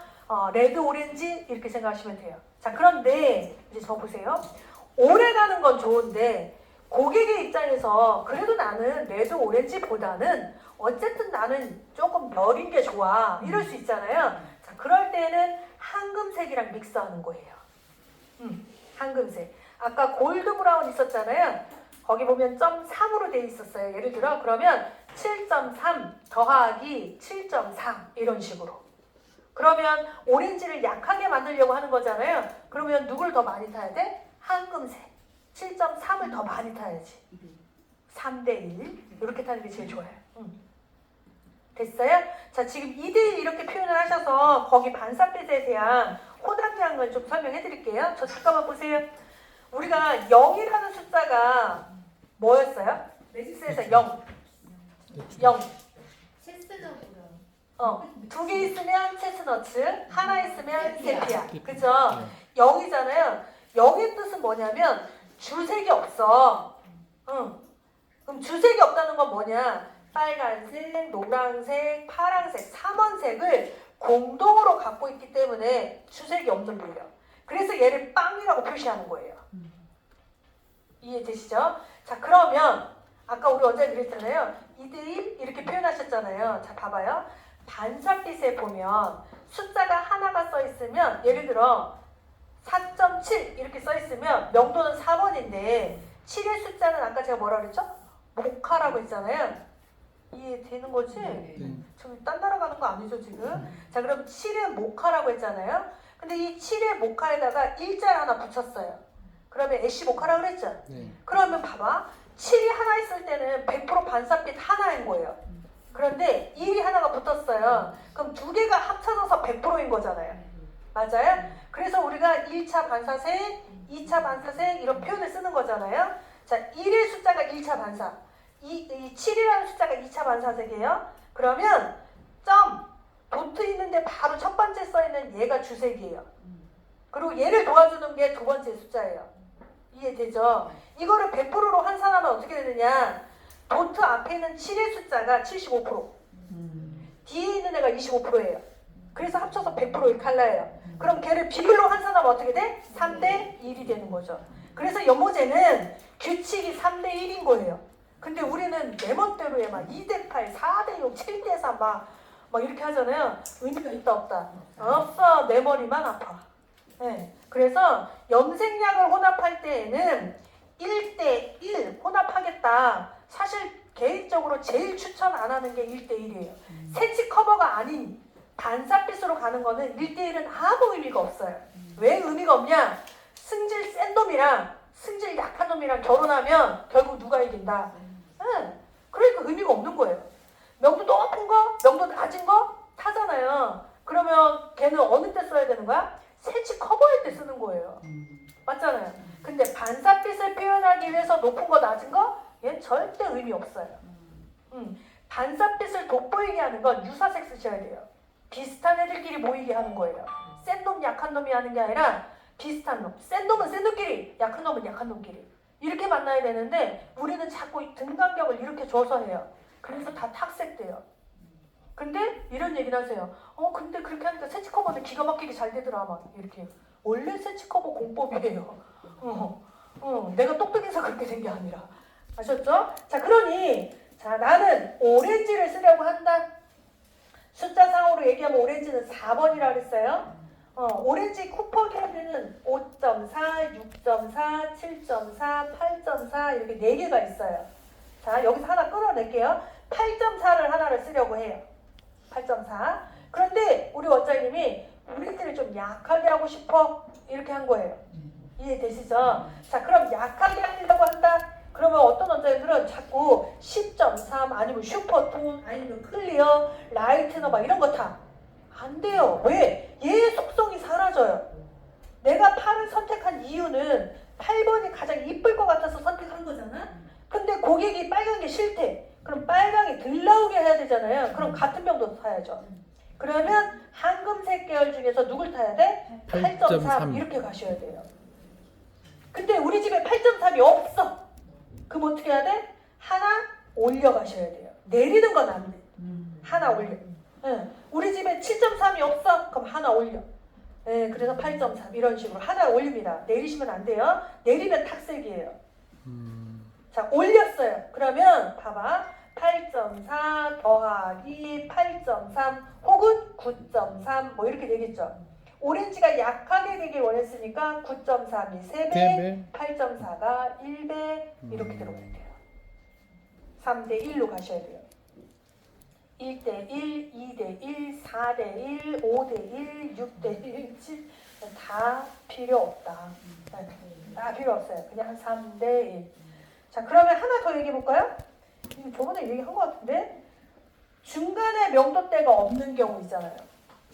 레드 오렌지 이렇게 생각하시면 돼요. 자, 그런데 이제 저 보세요. 오래 가는 건 좋은데 고객의 입장에서 그래도 나는 레드 오렌지보다는 어쨌든 나는 조금 여린 게 좋아 이럴 수 있잖아요. 자, 그럴 때는 황금색이랑 믹스하는 거예요. 황금색. 아까 골드 브라운 있었잖아요. 거기 보면 0.3으로 되어 있었어요. 예를 들어 그러면 7.3 더하기 7.3 이런 식으로. 그러면 오렌지를 약하게 만들려고 하는 거잖아요. 그러면 누굴 더 많이 타야 돼? 황금색. 7.3을 더 많이 타야지. 3대1 이렇게 타는 게 제일 좋아요. 됐어요? 자, 지금 2대1 이렇게 표현을 하셔서 거기 반사빛에 대한 혼합량을 좀 설명해 드릴게요. 저 잠깐만 보세요. 우리가 0이라는 숫자가 뭐였어요? 매직스에서 0. 0. 체스너구나. 2개 있으면 체스너츠, 하나 있으면 세피아. 그죠? 0이잖아요. 0의 뜻은 뭐냐면 주색이 없어. 그럼 주색이 없다는 건 뭐냐? 빨간색, 노란색, 파란색, 삼원색을 공동으로 갖고 있기 때문에 주색이 없는 거예요. 그래서 얘를 빵이라고 표시하는 거예요. 이해되시죠? 자, 그러면 아까 우리 원장님 그랬잖아요. 2대1 이렇게 표현하셨잖아요. 자, 봐봐요. 반사빛에 보면 숫자가 하나가 써 있으면 예를 들어 4.7 이렇게 써 있으면 명도는 4번인데 7의 숫자는 아까 제가 뭐라 그랬죠? 모카라고 했잖아요. 이해되는 거지? 지금 딴 나라 가는 거 아니죠 지금? 자, 그럼 7의 모카라고 했잖아요. 근데 이 7의 모카에다가 일자를 하나 붙였어요. 그러면 애쉬 모카라고 그랬죠? 그러면 봐봐. 7이 하나 있을 때는 100% 반사빛 하나인 거예요. 그런데 1이 하나가 붙었어요. 그럼 두 개가 합쳐져서 100%인 거잖아요. 맞아요? 그래서 우리가 1차 반사색, 2차 반사색 이런 표현을 쓰는 거잖아요. 자, 1의 숫자가 1차 반사, 이 7이라는 숫자가 2차 반사색이에요. 그러면 도트 있는데 바로 첫 번째 써있는 얘가 주색이에요. 그리고 얘를 도와주는 게 두 번째 숫자예요. 이해되죠? 이거를 100%로 환산하면 어떻게 되느냐? 도트 앞에 있는 7의 숫자가 75%, 뒤에 있는 애가 25%예요. 그래서 합쳐서 100%의 칼라예요. 그럼 걔를 비율로 환산하면 어떻게 돼? 3대1이 되는 거죠. 그래서 연모제는 규칙이 3대1인 거예요. 근데 우리는 내 멋대로 해. 막 2대8, 4대6, 7대4 막 이렇게 하잖아요. 의미가 있다 없다? 없어. 내 머리만 아파. 네. 그래서 염색약을 혼합할 때에는 1대1 혼합하겠다. 사실 개인적으로 제일 추천 안 하는 게 1대1이에요. 색치 커버가 아닌 반사빛으로 가는 거는 1대1은 아무 의미가 없어요. 왜 의미가 없냐? 승질 센 놈이랑 승질 약한 놈이랑 결혼하면 결국 누가 이긴다? 응. 그러니까 의미가 없는 거예요. 명도 높은 거, 명도 낮은 거 타잖아요. 그러면 걔는 어느 때 써야 되는 거야? 새치 커버할 때 쓰는 거예요. 맞잖아요. 근데 반사빛을 표현하기 위해서 높은 거, 낮은 거? 얘는 절대 의미 없어요. 반사빛을 돋보이게 하는 건 유사색 쓰셔야 돼요. 비슷한 애들끼리 모이게 하는 거예요. 센 놈, 약한 놈이 하는 게 아니라 비슷한 놈. 센 놈은 센 놈끼리, 약한 놈은 약한 놈끼리. 이렇게 만나야 되는데 우리는 자꾸 등간격을 이렇게 줘서 해요. 그래서 다 탁색돼요. 근데 이런 얘기를 하세요. 근데 그렇게 하니까 새치 커버는 기가 막히게 잘 되더라. 막 이렇게. 원래 새치 커버 공법이에요. 내가 똑똑해서 그렇게 된 게 아니라. 아셨죠? 자, 그러니 자, 나는 오렌지를 쓰려고 한다. 숫자상으로 얘기하면 오렌지는 4번이라고 그랬어요. 오렌지 쿠퍼기에는 5.4, 6.4, 7.4, 8.4 이렇게 4개가 있어요. 자, 여기서 하나 끊어낼게요. 8.4를 하나를 쓰려고 해요. 8.4. 그런데 우리 원장님이 오렌지를 좀 약하게 하고 싶어. 이렇게 한 거예요. 이해되시죠? 자, 그럼 약하게 하려고 한다. 그러면 어떤 원장님들은 자꾸 10.3 아니면 슈퍼톤 아니면 클리어, 라이트너 막 이런 거 타. 안 돼요. 왜? 얘의 속성이 사라져요. 내가 8을 선택한 이유는 8번이 가장 이쁠 것 같아서 선택한 거잖아. 근데 고객이 빨간 게 싫대. 그럼 빨강이 덜 나오게 해야 되잖아요. 그럼 같은 병도 사야죠. 그러면 황금색 계열 중에서 누굴 타야 돼? 8.3 이렇게 가셔야 돼요. 근데 우리 집에 8.3이 없어. 그럼 어떻게 해야 돼? 하나 올려 가셔야 돼요. 내리는 건 안 돼. 하나 올려. 네. 우리 집에 7.3이 없어? 그럼 하나 올려. 네, 그래서 8.3 이런 식으로 하나 올립니다. 내리시면 안 돼요. 내리면 탁색이에요. 자, 올렸어요. 그러면 봐봐. 8.4 더하기 8.3 혹은 9.3 뭐 이렇게 되겠죠. 오렌지가 약하게 되길 원했으니까 9.3이 3배, 8.4가 1배 이렇게 들어가야 돼요. 3대 1로 가셔야 돼요. 1대 1, 2대 1, 4대 1, 5대 1, 6대 1, 7 다 필요 없다. 다 필요 없어요. 그냥 3대 1. 자, 그러면 하나 더 얘기해 볼까요? 저번에 얘기한 것 같은데 중간에 명도대가 없는 경우 있잖아요.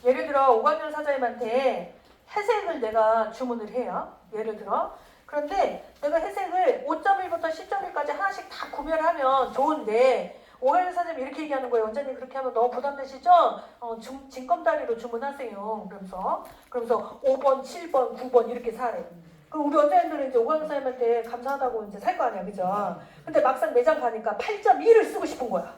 예를 들어 오광열 사장님한테 회색을 내가 주문을 해요. 예를 들어. 그런데 내가 회색을 5.1부터 10.1까지 하나씩 다 구매를 하면 좋은데 오광열 사장님이 이렇게 얘기하는 거예요. 원장님 그렇게 하면 너무 부담되시죠? 진검다리로 주문하세요. 그러면서 5번, 7번, 9번 이렇게 사래. 그럼 우리 원장님들은 이제 오광열 사장님한테 감사하다고 이제 살 거 아니야, 그죠? 근데 막상 매장 가니까 8.1을 쓰고 싶은 거야.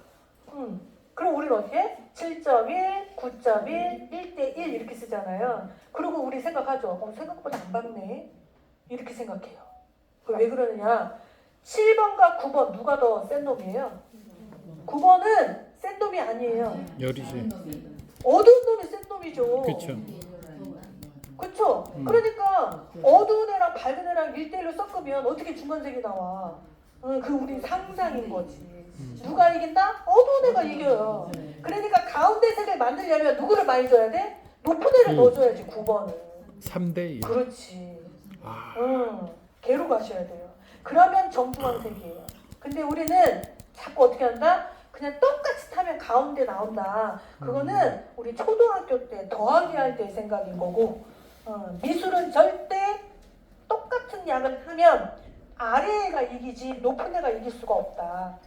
그럼 우리는 어떻게? 7.1, 9.1, 1대 1 이렇게 쓰잖아요. 그리고 우리 생각하죠. 생각보다 안 받네. 이렇게 생각해요. 왜 그러느냐? 7번과 9번 누가 더 센 놈이에요? 9번은 센 놈이 아니에요. 열이지. 어두운 놈이 센 놈이죠. 그렇죠. 그쵸? 그러니까 어두운 애랑 밝은 애랑 1대1로 섞으면 어떻게 중간색이 나와? 그 우리 상상인 거지. 누가 이긴다? 어두운 애가 이겨요. 그러니까 가운데 색을 만들려면 누구를 많이 줘야 돼? 높은 애를 넣어줘야지 9번을. 3대 1. 그렇지. 걔로 가셔야 돼요. 그러면 정중앙색이에요. 근데 우리는 자꾸 어떻게 한다? 그냥 똑같이 타면 가운데 나온다. 그거는 우리 초등학교 때 더하기 할 때 생각인 거고 미술은 절대 똑같은 양을 하면 아래 애가 이기지 높은 애가 이길 수가 없다.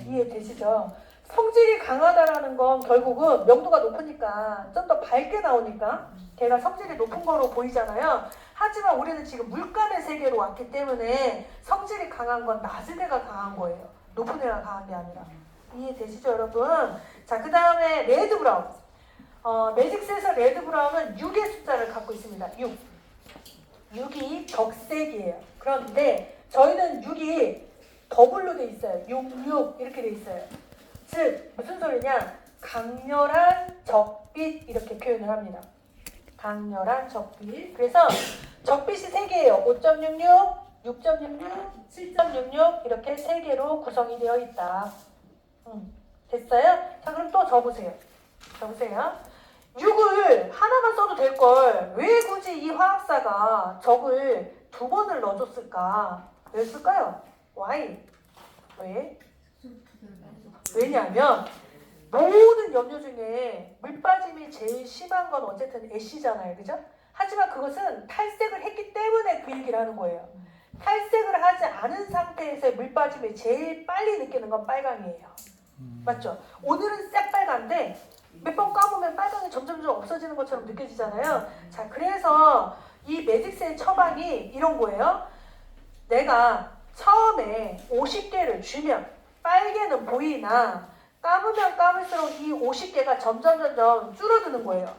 이해되시죠? 성질이 강하다라는 건 결국은 명도가 높으니까 좀 더 밝게 나오니까 걔가 성질이 높은 거로 보이잖아요. 하지만 우리는 지금 물감의 세계로 왔기 때문에 성질이 강한 건 낮은 애가 강한 거예요. 높은 애가 강한 게 아니라. 이해되시죠, 여러분? 자, 그 다음에 레드 브라운. 매직셋에서 레드 브라운은 6의 숫자를 갖고 있습니다. 6. 6이 적색이에요. 그런데 저희는 6이 더블로 돼 있어요. 66 이렇게 돼 있어요. 즉 무슨 소리냐? 강렬한 적빛 이렇게 표현을 합니다. 강렬한 적빛. 그래서 적빛이 3개예요. 5.66, 6.66, 7.66 이렇게 3개로 구성이 되어 있다. 됐어요? 자, 그럼 또 적으세요. 적으세요. 6을 하나만 써도 될 걸 왜 굳이 이 화학사가 적을 2번을 넣어줬을까? 왜 쓸까요? Why? 왜? 왜냐하면 모든 염료 중에 물 빠짐이 제일 심한 건 어쨌든 애쉬잖아요. 그죠? 하지만 그것은 탈색을 했기 때문에 그 얘기를 하는 거예요. 탈색을 하지 않은 상태에서 물 빠짐이 제일 빨리 느끼는 건 빨강이에요. 맞죠? 오늘은 새빨간데 몇 번 까보면 빨강이 점점 없어지는 것처럼 느껴지잖아요. 자, 그래서 이 매직스의 처방이 이런 거예요. 내가 처음에 50개를 주면 빨개는 보이나 감으면 감을수록 이 50개가 점점 줄어드는 거예요.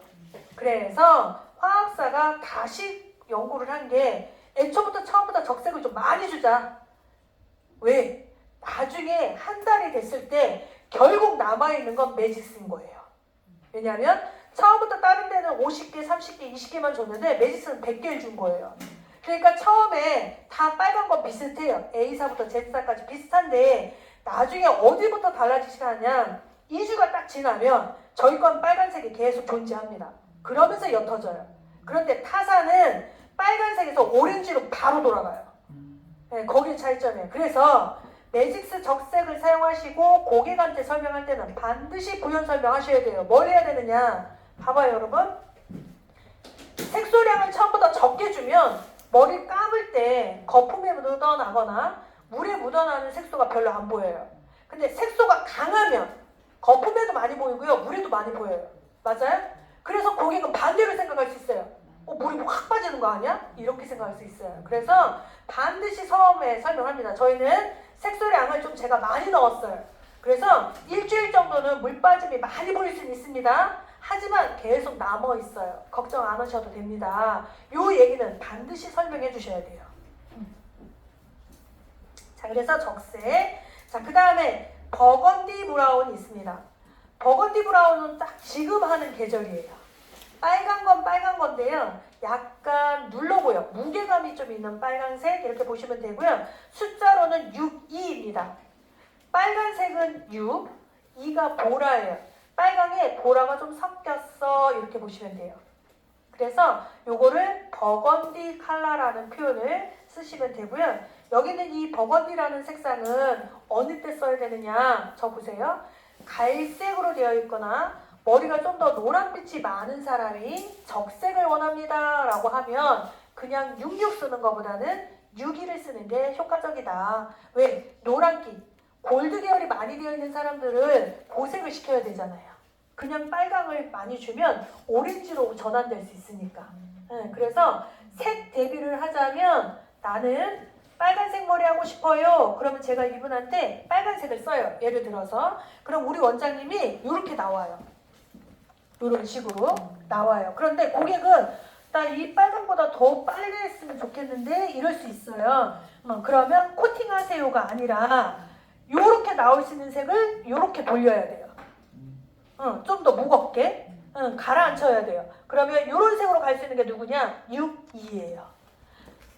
그래서 화학사가 다시 연구를 한 게 애초부터 처음부터 적색을 좀 많이 주자. 왜? 나중에 한 달이 됐을 때 결국 남아있는 건 매직스인 거예요. 왜냐하면 처음부터 다른 데는 50개, 30개, 20개만 줬는데 매직스는 100개를 준 거예요. 그러니까 처음에 다 빨간 건 비슷해요. A사부터 Z사까지 비슷한데 나중에 어디부터 달라지시냐 2주가 딱 지나면 저희 건 빨간색이 계속 존재합니다. 그러면서 옅어져요. 그런데 타사는 빨간색에서 오렌지로 바로 돌아가요. 네, 거기 차이점이에요. 그래서 매직스 적색을 사용하시고 고객한테 설명할 때는 반드시 부연 설명하셔야 돼요. 뭘 해야 되느냐? 봐봐요, 여러분. 색소량을 처음부터 적게 주면 머리 감을 때 거품에 묻어나거나 물에 묻어나는 색소가 별로 안 보여요. 근데 색소가 강하면 거품에도 많이 보이고요. 물에도 많이 보여요. 맞아요? 그래서 고객은 반대로 생각할 수 있어요. 물이 확 빠지는 거 아니야? 이렇게 생각할 수 있어요. 그래서 반드시 처음에 설명합니다. 저희는 색소량을 좀 제가 많이 넣었어요. 그래서 일주일 정도는 물 빠짐이 많이 보일 수는 있습니다. 하지만 계속 남아 있어요. 걱정 안 하셔도 됩니다. 요 얘기는 반드시 설명해 주셔야 돼요. 자, 그래서 적색. 자, 그 다음에 버건디 브라운이 있습니다. 버건디 브라운은 딱 지금 하는 계절이에요. 빨간 건 빨간 건데요. 약간 눌러 보여. 무게감이 좀 있는 빨간색 이렇게 보시면 되고요. 숫자로는 6, 2입니다. 빨간색은 6, 2가 보라예요. 빨강에 보라가 좀 섞였어 이렇게 보시면 돼요. 그래서 요거를 버건디 컬러라는 표현을 쓰시면 되고요. 여기는 이 버건디라는 색상은 어느 때 써야 되느냐 저 보세요. 갈색으로 되어 있거나 머리가 좀 더 노란빛이 많은 사람이 적색을 원합니다 라고 하면 그냥 66 쓰는 것보다는 62를 쓰는 게 효과적이다. 왜? 노란기, 골드 계열이 많이 되어 있는 사람들은 보색을 시켜야 되잖아요. 그냥 빨강을 많이 주면 오렌지로 전환될 수 있으니까. 그래서 색 대비를 하자면 나는 빨간색 머리 하고 싶어요. 그러면 제가 이분한테 빨간색을 써요. 예를 들어서. 그럼 우리 원장님이 이렇게 나와요. 이런 식으로 나와요. 그런데 고객은 나 이 빨강보다 더 빨리 했으면 좋겠는데 이럴 수 있어요. 그러면 코팅하세요가 아니라 이렇게 나올 수 있는 색을 이렇게 돌려야 돼요. 좀 더 무겁게 가라앉혀야 돼요. 그러면 이런 색으로 갈 수 있는 게 누구냐? 6, 2예요.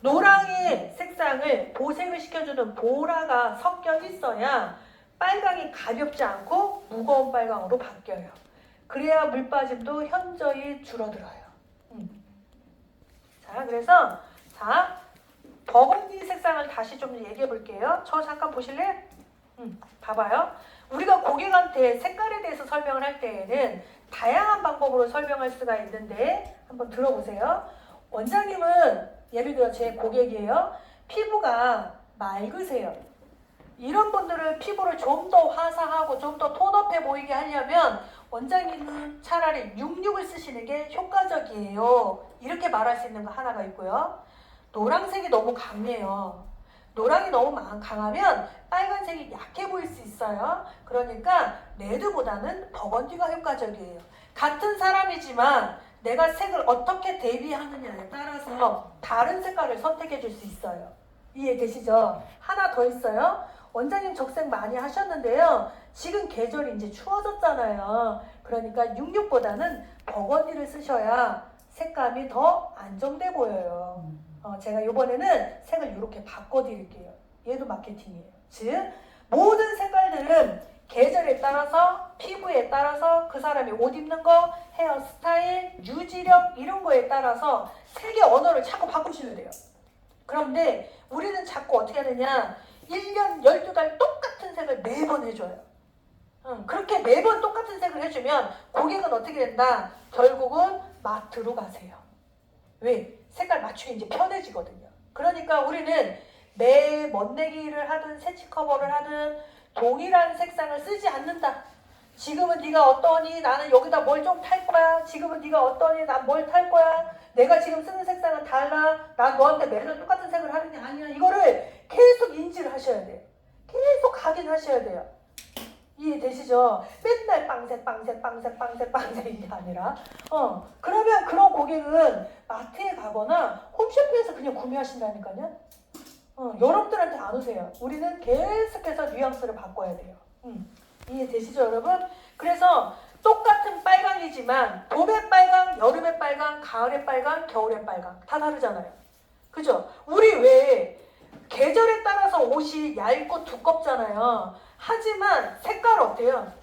노랑의 색상을 보색을 시켜주는 보라가 섞여 있어야 빨강이 가볍지 않고 무거운 빨강으로 바뀌어요. 그래야 물빠짐도 현저히 줄어들어요. 자, 그래서 버건디 색상을 다시 좀 얘기해 볼게요. 저 잠깐 보실래요? 봐봐요. 우리가 고객한테 색깔에 대해서 설명을 할 때에는 다양한 방법으로 설명할 수가 있는데 한번 들어보세요. 원장님은 예를 들어 제 고객이에요. 피부가 맑으세요. 이런 분들은 피부를 좀 더 화사하고 좀 더 톤업해 보이게 하려면 원장님은 차라리 66을 쓰시는 게 효과적이에요. 이렇게 말할 수 있는 거 하나가 있고요. 노란색이 너무 강해요. 노랑이 너무 강하면 빨간색이 약해 보일 수 있어요. 그러니까 레드보다는 버건디가 효과적이에요. 같은 사람이지만 내가 색을 어떻게 대비하느냐에 따라서 다른 색깔을 선택해 줄 수 있어요. 이해되시죠? 하나 더 있어요. 원장님 적색 많이 하셨는데요. 지금 계절이 이제 추워졌잖아요. 그러니까 66보다는 버건디를 쓰셔야 색감이 더 안정돼 보여요. 제가 이번에는 색을 이렇게 바꿔드릴게요. 얘도 마케팅이에요. 즉 모든 색깔들은 계절에 따라서, 피부에 따라서, 그 사람이 옷 입는 거, 헤어스타일, 유지력 이런 거에 따라서 색의 언어를 자꾸 바꾸셔야 돼요. 그런데 우리는 자꾸 어떻게 해야 되냐, 1년 12달 똑같은 색을 매번 해줘요. 그렇게 매번 똑같은 색을 해주면 고객은 어떻게 된다? 결국은 마트로 가세요. 왜? 색깔 맞추기 이제 편해지거든요. 그러니까 우리는 매 멋내기를 하든 새치 커버를 하든 동일한 색상을 쓰지 않는다. 지금은 네가 어떠니? 나는 여기다 뭘 좀 탈 거야. 지금은 네가 어떠니? 난 뭘 탈 거야. 내가 지금 쓰는 색상은 달라. 난 너한테 매번 똑같은 색을 하는 게 아니야. 이거를 계속 인지를 하셔야 돼요. 계속 각인하셔야 돼요. 이해되시죠? 맨날 빵색 이게 아니라 그러면 그런 고객은 마트에 가거나 홈쇼핑에서 그냥 구매하신다니까요. 여러분들한테 안 오세요. 우리는 계속해서 뉘앙스를 바꿔야 돼요. 이해되시죠, 여러분? 그래서 똑같은 빨강이지만 봄의 빨강, 여름의 빨강, 가을의 빨강, 겨울의 빨강 다 다르잖아요. 그죠? 우리 왜 계절에 따라서 옷이 얇고 두껍잖아요. 하지만 색깔 어때요?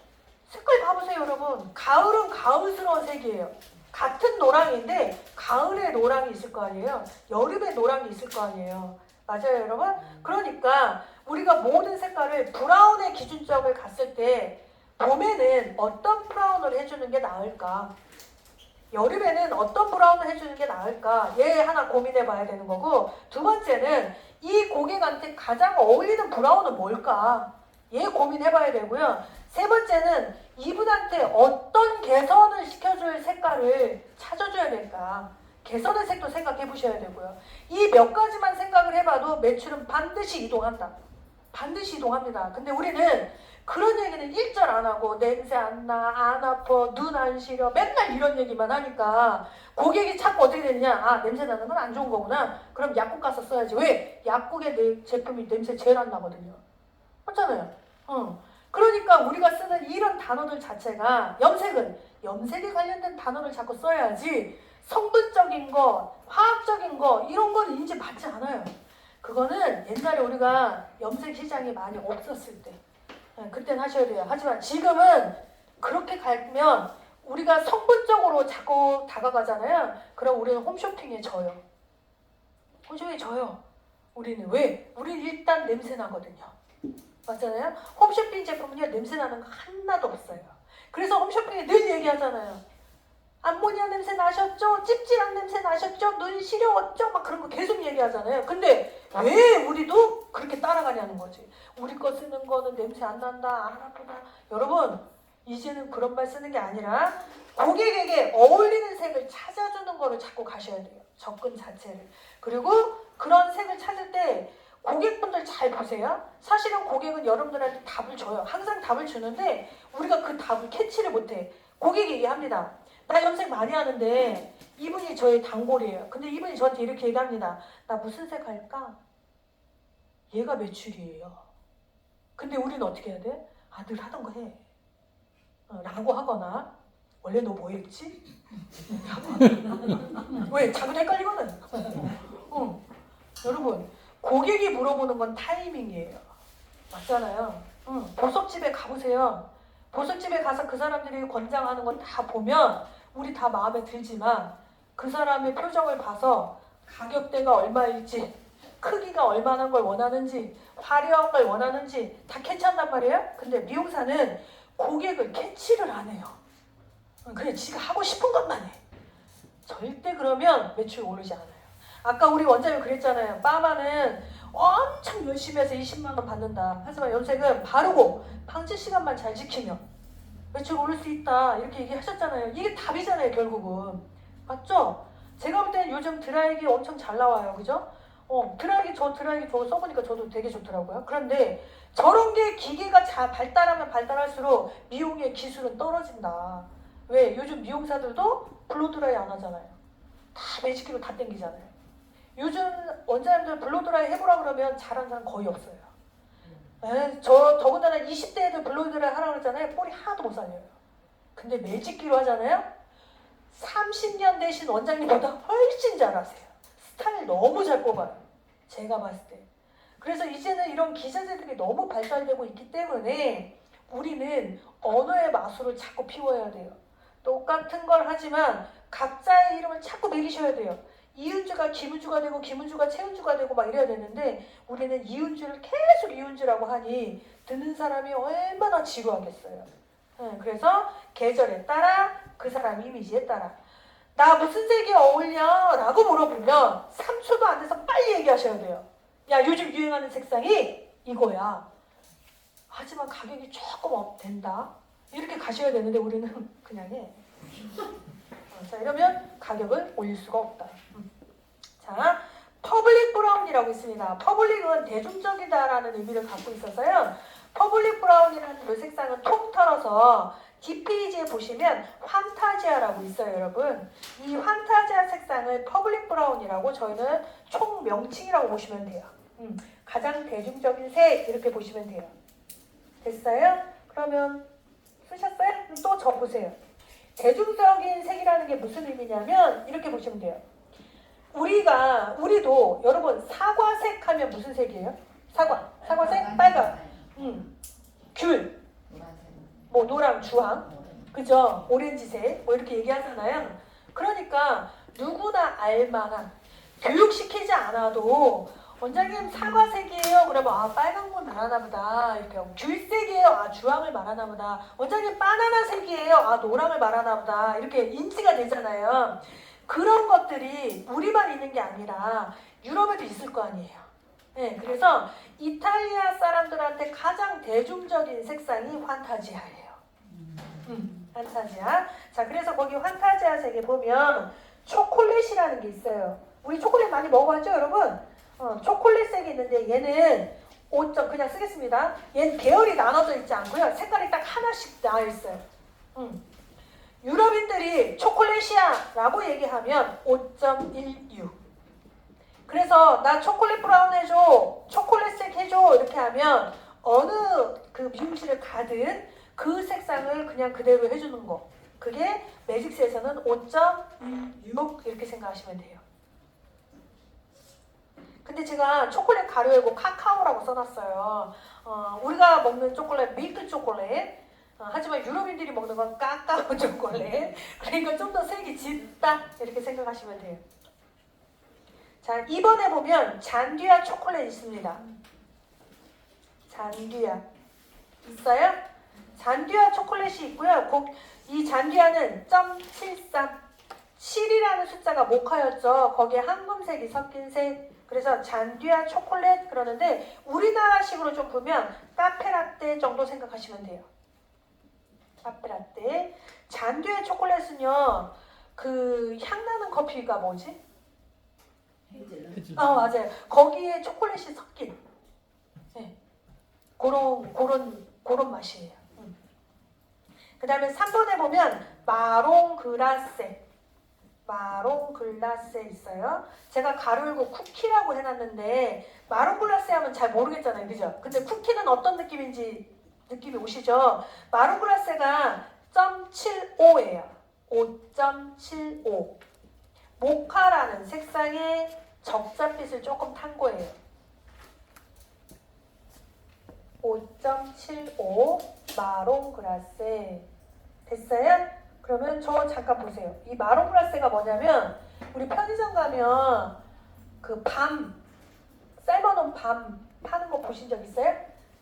색깔 봐보세요, 여러분. 가을은 가을스러운 색이에요. 같은 노랑인데 가을에 노랑이 있을 거 아니에요. 여름에 노랑이 있을 거 아니에요. 맞아요, 여러분? 그러니까 우리가 모든 색깔을 브라운의 기준점을 갔을 때 봄에는 어떤 브라운을 해주는 게 나을까? 여름에는 어떤 브라운을 해주는 게 나을까? 얘 하나 고민해 봐야 되는 거고, 두 번째는 이 고객한테 가장 어울리는 브라운은 뭘까? 얘 고민해 봐야 되고요. 세 번째는 이분한테 어떤 개선을 시켜줄 색깔을 찾아줘야 될까? 개선의 색도 생각해 보셔야 되고요. 이 몇 가지만 생각을 해봐도 매출은 반드시 이동한다. 반드시 이동합니다. 근데 우리는 그런 얘기는 일절 안 하고 냄새 안 나, 안 아파, 눈 안 시려 맨날 이런 얘기만 하니까 고객이 자꾸 어떻게 되느냐, 아 냄새 나는 건 안 좋은 거구나. 그럼 약국 가서 써야지. 왜? 약국의 내 제품이 냄새 제일 안 나거든요. 맞잖아요. 그러니까 우리가 쓰는 이런 단어들 자체가 염색에 관련된 단어를 자꾸 써야지 성분적인 거, 화학적인 거 이런 건 인지 받지 않아요. 그거는 옛날에 우리가 염색 시장이 많이 없었을 때 그때는 하셔야 돼요. 하지만 지금은 그렇게 가면 우리가 성분적으로 자꾸 다가가잖아요. 그럼 우리는 홈쇼핑에 져요. 홈쇼핑에 져요. 우리는 왜? 우리는 일단 냄새 나거든요. 맞잖아요. 홈쇼핑 제품은요 냄새 나는 거 하나도 없어요. 그래서 홈쇼핑에 늘 얘기하잖아요. 암모니아 냄새 나셨죠? 찝찝한 냄새 나셨죠? 눈이 시려웠죠? 막 그런 거 계속 얘기하잖아요. 근데 왜 우리도 그렇게 따라가냐는 거지. 우리 거 쓰는 거는 냄새 안 난다, 안 아프다. 여러분 이제는 그런 말 쓰는 게 아니라 고객에게 어울리는 색을 찾아주는 거를 자꾸 가셔야 돼요. 접근 자체를. 그리고 그런 색을 찾을 때 고객분들 잘 보세요. 사실은 고객은 여러분들한테 답을 줘요. 항상 답을 주는데 우리가 그 답을 캐치를 못해. 고객이 얘기합니다. 나 염색 많이 하는데 이분이 저의 단골이에요. 근데 이분이 저한테 이렇게 얘기합니다. 나 무슨 색 할까? 얘가 매출이에요. 근데 우리는 어떻게 해야 돼? 아, 늘 하던 거 해. 라고 하거나 원래 너 뭐 했지? 왜? 자꾸 헷갈리거든. 여러분 고객이 물어보는 건 타이밍이에요. 맞잖아요. 보석집에 가보세요. 보석집에 가서 그 사람들이 권장하는 건 다 보면 우리 다 마음에 들지만 그 사람의 표정을 봐서 가격대가 얼마일지, 크기가 얼마나 걸 원하는지, 화려한 걸 원하는지 다 캐치한단 말이에요. 근데 미용사는 고객을 캐치를 안 해요. 그냥 지가 하고 싶은 것만 해. 절대 그러면 매출 오르지 않아요. 아까 우리 원장님 그랬잖아요. 빠마는 엄청 열심히 해서 20만 원 받는다. 하지만 염색은 바르고 방치 시간만 잘 지키면 매출 오를 수 있다. 이렇게 얘기하셨잖아요. 이게 답이잖아요, 결국은. 맞죠? 제가 볼 때는 요즘 드라이기 엄청 잘 나와요. 그죠? 드라이기 저거 써보니까 저도 되게 좋더라고요. 그런데 저런 게 기계가 잘 발달하면 발달할수록 미용의 기술은 떨어진다. 왜? 요즘 미용사들도 블로드라이 안 하잖아요. 다 매직기로 다 땡기잖아요. 요즘 원장님들 블로드라이 해보라 그러면 잘하는 사람 거의 없어요. 더군다나 20대 애들 블로드라이 하라고 그러잖아요. 볼이 하나도 못 살려요. 근데 매직기로 하잖아요. 30년 되신 원장님보다 훨씬 잘하세요. 스타일 너무 잘 뽑아요. 제가 봤을 때. 그래서 이제는 이런 기자재들이 너무 발달되고 있기 때문에 우리는 언어의 마술을 자꾸 피워야 돼요. 똑같은 걸 하지만 각자의 이름을 자꾸 매기셔야 돼요. 이은주가 김은주가 되고 김은주가 최은주가 되고 막 이래야 되는데 우리는 이은주를 계속 이은주라고 하니 듣는 사람이 얼마나 지루하겠어요. 그래서 계절에 따라 그 사람 이미지에 따라 나 무슨 색이 어울려? 라고 물어보면 3초도 안 돼서 빨리 얘기하셔야 돼요. 야 요즘 유행하는 색상이 이거야. 하지만 가격이 조금 된다. 이렇게 가셔야 되는데 우리는 그냥 해. 자 이러면 가격을 올릴 수가 없다. 자 퍼블릭 브라운이라고 있습니다. 퍼블릭은 대중적이다라는 의미를 갖고 있어서요. 퍼블릭 브라운이라는 이 색상은 톡 털어서 뒷페이지에 보시면 환타지아라고 있어요, 여러분. 이 환타지아 색상을 퍼블릭 브라운이라고 저희는 총 명칭이라고 보시면 돼요. 가장 대중적인 색 이렇게 보시면 돼요. 됐어요? 그러면 쓰셨어요? 또 적으세요. 대중적인 색이라는 게 무슨 의미냐면 이렇게 보시면 돼요. 우리도 여러분 사과색 하면 무슨 색이에요? 사과색? 빨강. 귤. 뭐 노랑, 주황. 그죠? 오렌지색. 뭐 이렇게 얘기하잖아요. 그러니까 누구나 알만한 교육시키지 않아도 원장님 사과색이에요. 그러면 아 빨간 걸 말하나 보다. 이렇게 귤색이에요. 아 주황을 말하나 보다. 원장님 바나나색이에요. 아 노랑을 말하나 보다. 이렇게 인지가 되잖아요. 그런 것들이 우리만 있는 게 아니라 유럽에도 있을 거 아니에요. 네, 그래서 이탈리아 사람들한테 가장 대중적인 색상이 환타지아예요. 환타지아. 자, 그래서 거기 환타지아 색에 보면 초콜릿이라는 게 있어요. 우리 초콜릿 많이 먹어봤죠, 여러분? 초콜릿색이 있는데 얘는 5점 그냥 쓰겠습니다. 얘는 계열이 나눠져 있지 않고요. 색깔이 딱 하나씩 나와 있어요. 유럽인들이 초콜릿이야 라고 얘기하면 5.16. 그래서 나 초콜릿 브라운 해줘, 초콜릿색 해줘 이렇게 하면 어느 그 미용실을 가든 그 색상을 그냥 그대로 해주는 거. 그게 매직스에서는 5.16 이렇게 생각하시면 돼요. 근데 제가 초콜릿 가루에고 카카오라고 써놨어요. 우리가 먹는 초콜릿 밀크 초콜릿. 하지만 유럽인들이 먹는 건 카카오 초콜릿. 그러니까 좀 더 색이 짙다 이렇게 생각하시면 돼요. 자, 2번에 보면 잔디아 초콜릿 있습니다. 잔디아 있어요? 잔디아 초콜릿이 있고요. 이 잔디아는 0.73 7이라는 숫자가 모카였죠. 거기에 황금색이 섞인 색. 그래서 잔디아 초콜릿 그러는데 우리나라식으로 좀 보면 카페라떼 정도 생각하시면 돼요. 카페라떼. 잔디아 초콜릿은요. 그 향나는 커피가 뭐지? 맞아요. 거기에 초콜릿이 섞인 네. 그런 맛이에요. 그 다음에 3번에 보면 마롱 글라세 있어요. 제가 가로 열고 쿠키라고 해놨는데 마롱 글라세 하면 잘 모르겠잖아요. 그죠? 근데 쿠키는 어떤 느낌인지 느낌이 오시죠? 마롱 글라세가 0.75예요. 5.75 모카라는 색상의 적자빛을 조금 탄 거예요. 5.75 마롱 글라세 됐어요? 그러면 저 잠깐 보세요. 이 마롱 글라세가 뭐냐면 우리 편의점 가면 그 밤 삶아놓은 밤 파는 거 보신 적 있어요?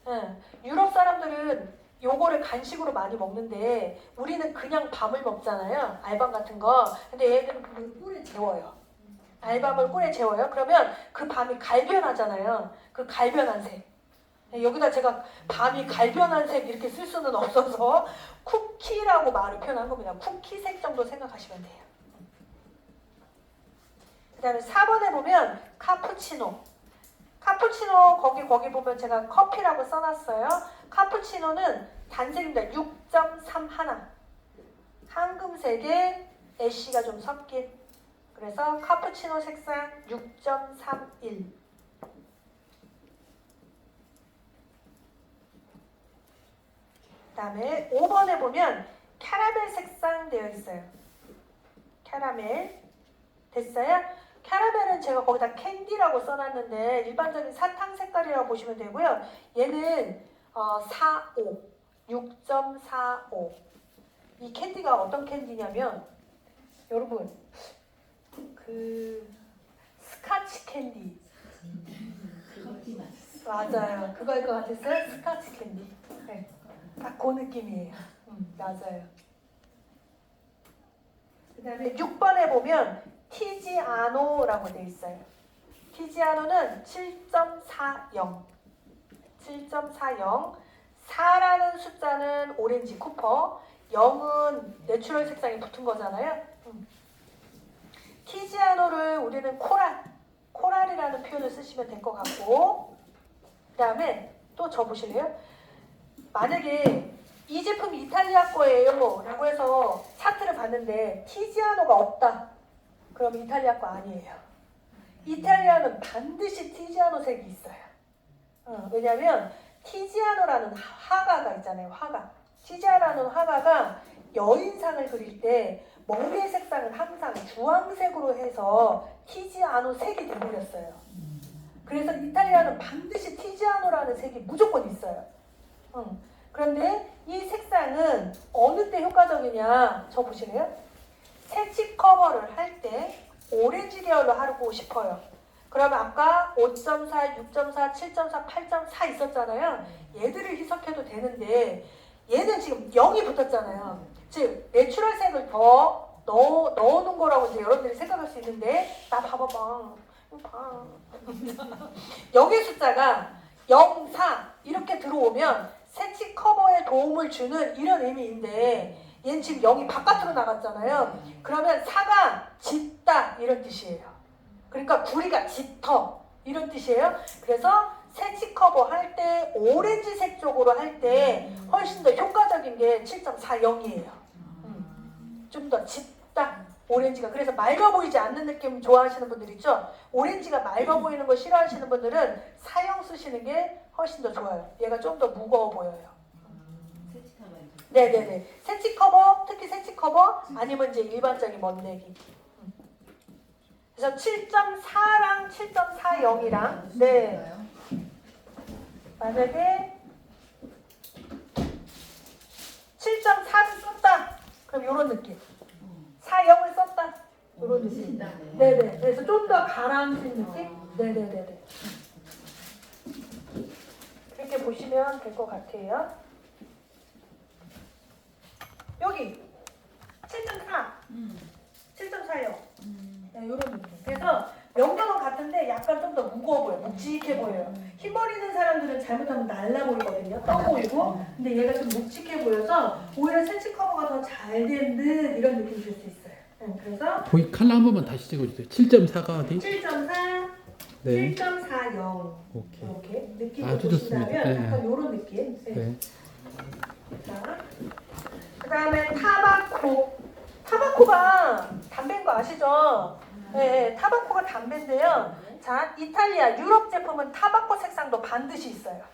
응. 유럽 사람들은 요거를 간식으로 많이 먹는데 우리는 그냥 밤을 먹잖아요. 알밤 같은 거. 근데 얘들은 그 꿀에 재워요. 알밤을 꿀에 재워요. 그러면 그 밤이 갈변하잖아요. 그 갈변한 색. 여기다 제가 밤이 갈변한 색 이렇게 쓸 수는 없어서 쿠키라고 말을 표현한 겁니다. 쿠키색 정도 생각하시면 돼요. 그 다음에 4번에 보면 카푸치노 거기 보면 제가 커피라고 써놨어요. 카푸치노는 단색입니다. 6.31 황금색에 애쉬가 좀 섞인 그래서 카푸치노 색상 6.31 그 다음에 5번에 보면 캐러멜 색상 되어 있어요. 캐러멜 됐어요? 캐러멜은 제가 거기다 캔디라고 써놨는데 일반적인 사탕 색깔이라고 보시면 되고요. 얘는 45 6.45. 이 캔디가 어떤 캔디냐면 여러분 그 스카치 캔디 맞아요. 그거일 것 같았어요. 스카치 캔디. 네. 딱 그 느낌이에요. 맞아요. 그 다음에 6번에 보면 티지아노라고 돼 있어요. 티지아노는 7.40. 7.40. 4라는 숫자는 오렌지 쿠퍼, 0은 내추럴 색상이 붙은 거잖아요. 티지아노를 우리는 코랄이라는 표현을 쓰시면 될 것 같고, 그 다음에 또 적으실래요? 만약에 이 제품이 이탈리아 거예요 라고 해서 차트를 봤는데 티지아노가 없다. 그럼 이탈리아 거 아니에요. 이탈리아는 반드시 티지아노 색이 있어요. 왜냐하면 티지아노라는 화가가 있잖아요. 화가. 티지아노라는 화가가 여인상을 그릴 때 머리의 색상을 항상 주황색으로 해서 티지아노 색이 되버렸어요. 그래서 이탈리아는 반드시 티지아노라는 색이 무조건 있어요. 그런데 이 색상은 어느 때 효과적이냐 저 보시래요? 색칠 커버를 할 때 오렌지 계열로 하고 싶어요. 그러면 아까 5.4, 6.4, 7.4, 8.4 있었잖아요. 얘들을 희석해도 되는데 얘는 지금 0이 붙었잖아요. 즉 내추럴 색을 더 넣어놓은 거라고 이제 여러분들이 생각할 수 있는데 나 봐봐봐. 여기 숫자가 0, 4 이렇게 들어오면 색칠 커버에 도움을 주는 이런 의미인데 얘는 지금 0이 바깥으로 나갔잖아요. 그러면 4가 짙다 이런 뜻이에요. 그러니까 구리가 짙어 이런 뜻이에요. 그래서 색칠 커버 할 때 오렌지색 쪽으로 할 때 훨씬 더 효과적인 게 7.40이에요. 좀 더 짙다 오렌지가. 그래서 맑아 보이지 않는 느낌 좋아하시는 분들 있죠. 오렌지가 맑아 보이는 거 싫어하시는 분들은 사형 쓰시는 게 훨씬 더 좋아요. 얘가 좀 더 무거워 보여요. 네네네. 색칠 커버, 특히 색칠 커버 아니면 이제 일반적인 멋내기. 그래서 7.4랑 7.40이랑 네. 만약에 7.4를 썼다. 그럼 이런 느낌. 40을 썼다. 이런 느낌. 네네. 그래서 좀 더 가라앉은 느낌. 네네네네. 이렇게 보시면 될 것 같아요. 여기 7.4, 7.40. 네, 이런 느낌. 그래서 명령은 같은데 약간 좀 더 무거워 보여, 묵직해 보여요. 흰머리 있는 사람들은 잘못하면 날라 보이거든요, 떠 보이고. 근데 얘가 좀 묵직해 보여서 오히려 색칠 커버가 더 잘 된 듯 이런 느낌이 들 수 있어요. 그래서 보이 칼라 한 번만 다시 찍어주세요. 7.4가 어디? 7.4, 네. 7.40 오케이. 이렇게 느낌을 아주 보신다면 좋습니다. 네. 약간 이런 느낌. 네. 네. 자, 그 다음에 타바코. 타바코가 담배인 거 아시죠? 네, 타바코가 담배인데요. 자, 이탈리아, 유럽 제품은 타바코 색상도 반드시 있어요.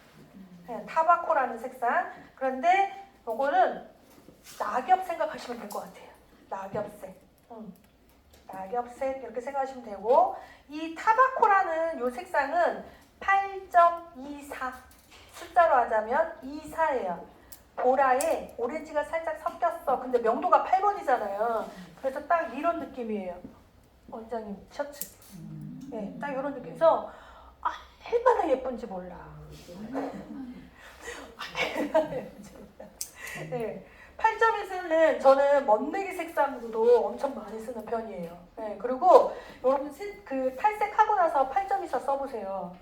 네, 타바코라는 색상. 그런데 요거는 낙엽 생각하시면 될 것 같아요. 낙엽색. 낙엽색 이렇게 생각하시면 되고, 이 타바코라는 요 색상은 8.24 숫자로 하자면 24예요. 보라에 오렌지가 살짝 섞였어. 근데 명도가 8번이잖아요. 그래서 딱 이런 느낌이에요. 원장님 셔츠. 네, 딱 이런 느낌에서 얼마나 예쁜지 몰라. 네, 8.1는 저는 멋내기 색상으로도 엄청 많이 쓰는 편이에요. 네, 그리고 여러분 그 탈색하고 나서 8.24 써보세요.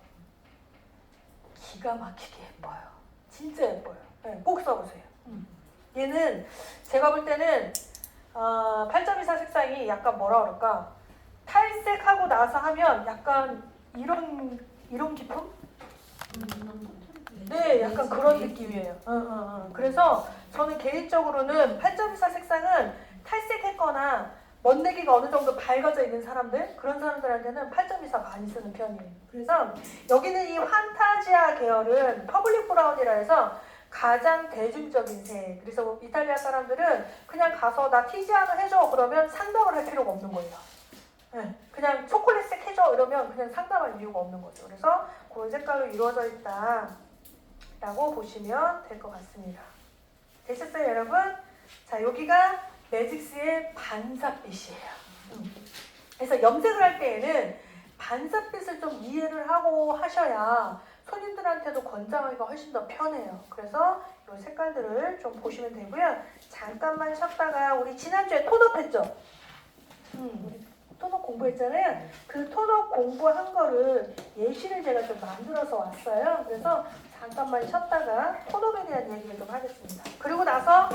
기가 막히게 예뻐요. 진짜 예뻐요. 네, 꼭 써보세요. 얘는 제가 볼 때는 8.24 색상이 약간 뭐라 그럴까, 탈색하고 나서 하면 약간 이런 기품? 네, 약간 그런 느낌이에요. 그래서 저는 개인적으로는 8.24 색상은 탈색했거나 멋내기가 어느 정도 밝아져 있는 사람들, 그런 사람들한테는 8.24 많이 쓰는 편이에요. 그래서 여기는 이 환타지아 계열은 퍼블릭 브라운이라 해서 가장 대중적인 색. 그래서 이탈리아 사람들은 그냥 가서 나 티지아노 해줘 그러면 상담을 할 필요가 없는 거예요. 네, 그냥 초콜릿색 해줘 이러면 그냥 상담할 이유가 없는 거죠. 그래서 그런 색깔로 이루어져 있다 라고 보시면 될 것 같습니다. 되셨어요, 여러분? 자, 여기가 매직스의 반사빛이에요. 그래서 염색을 할 때에는 반사빛을 좀 이해를 하고 하셔야 손님들한테도 권장하기가 훨씬 더 편해요. 그래서 이 색깔들을 좀 보시면 되고요. 잠깐만 쉬었다가 우리 지난주에 톤업 했죠? 우리 톤업 공부했잖아요. 그 톤업 공부한 거를 예시를 제가 좀 만들어서 왔어요. 그래서 잠깐만 쉬었다가 톤업에 대한 얘기를 좀 하겠습니다. 그리고 나서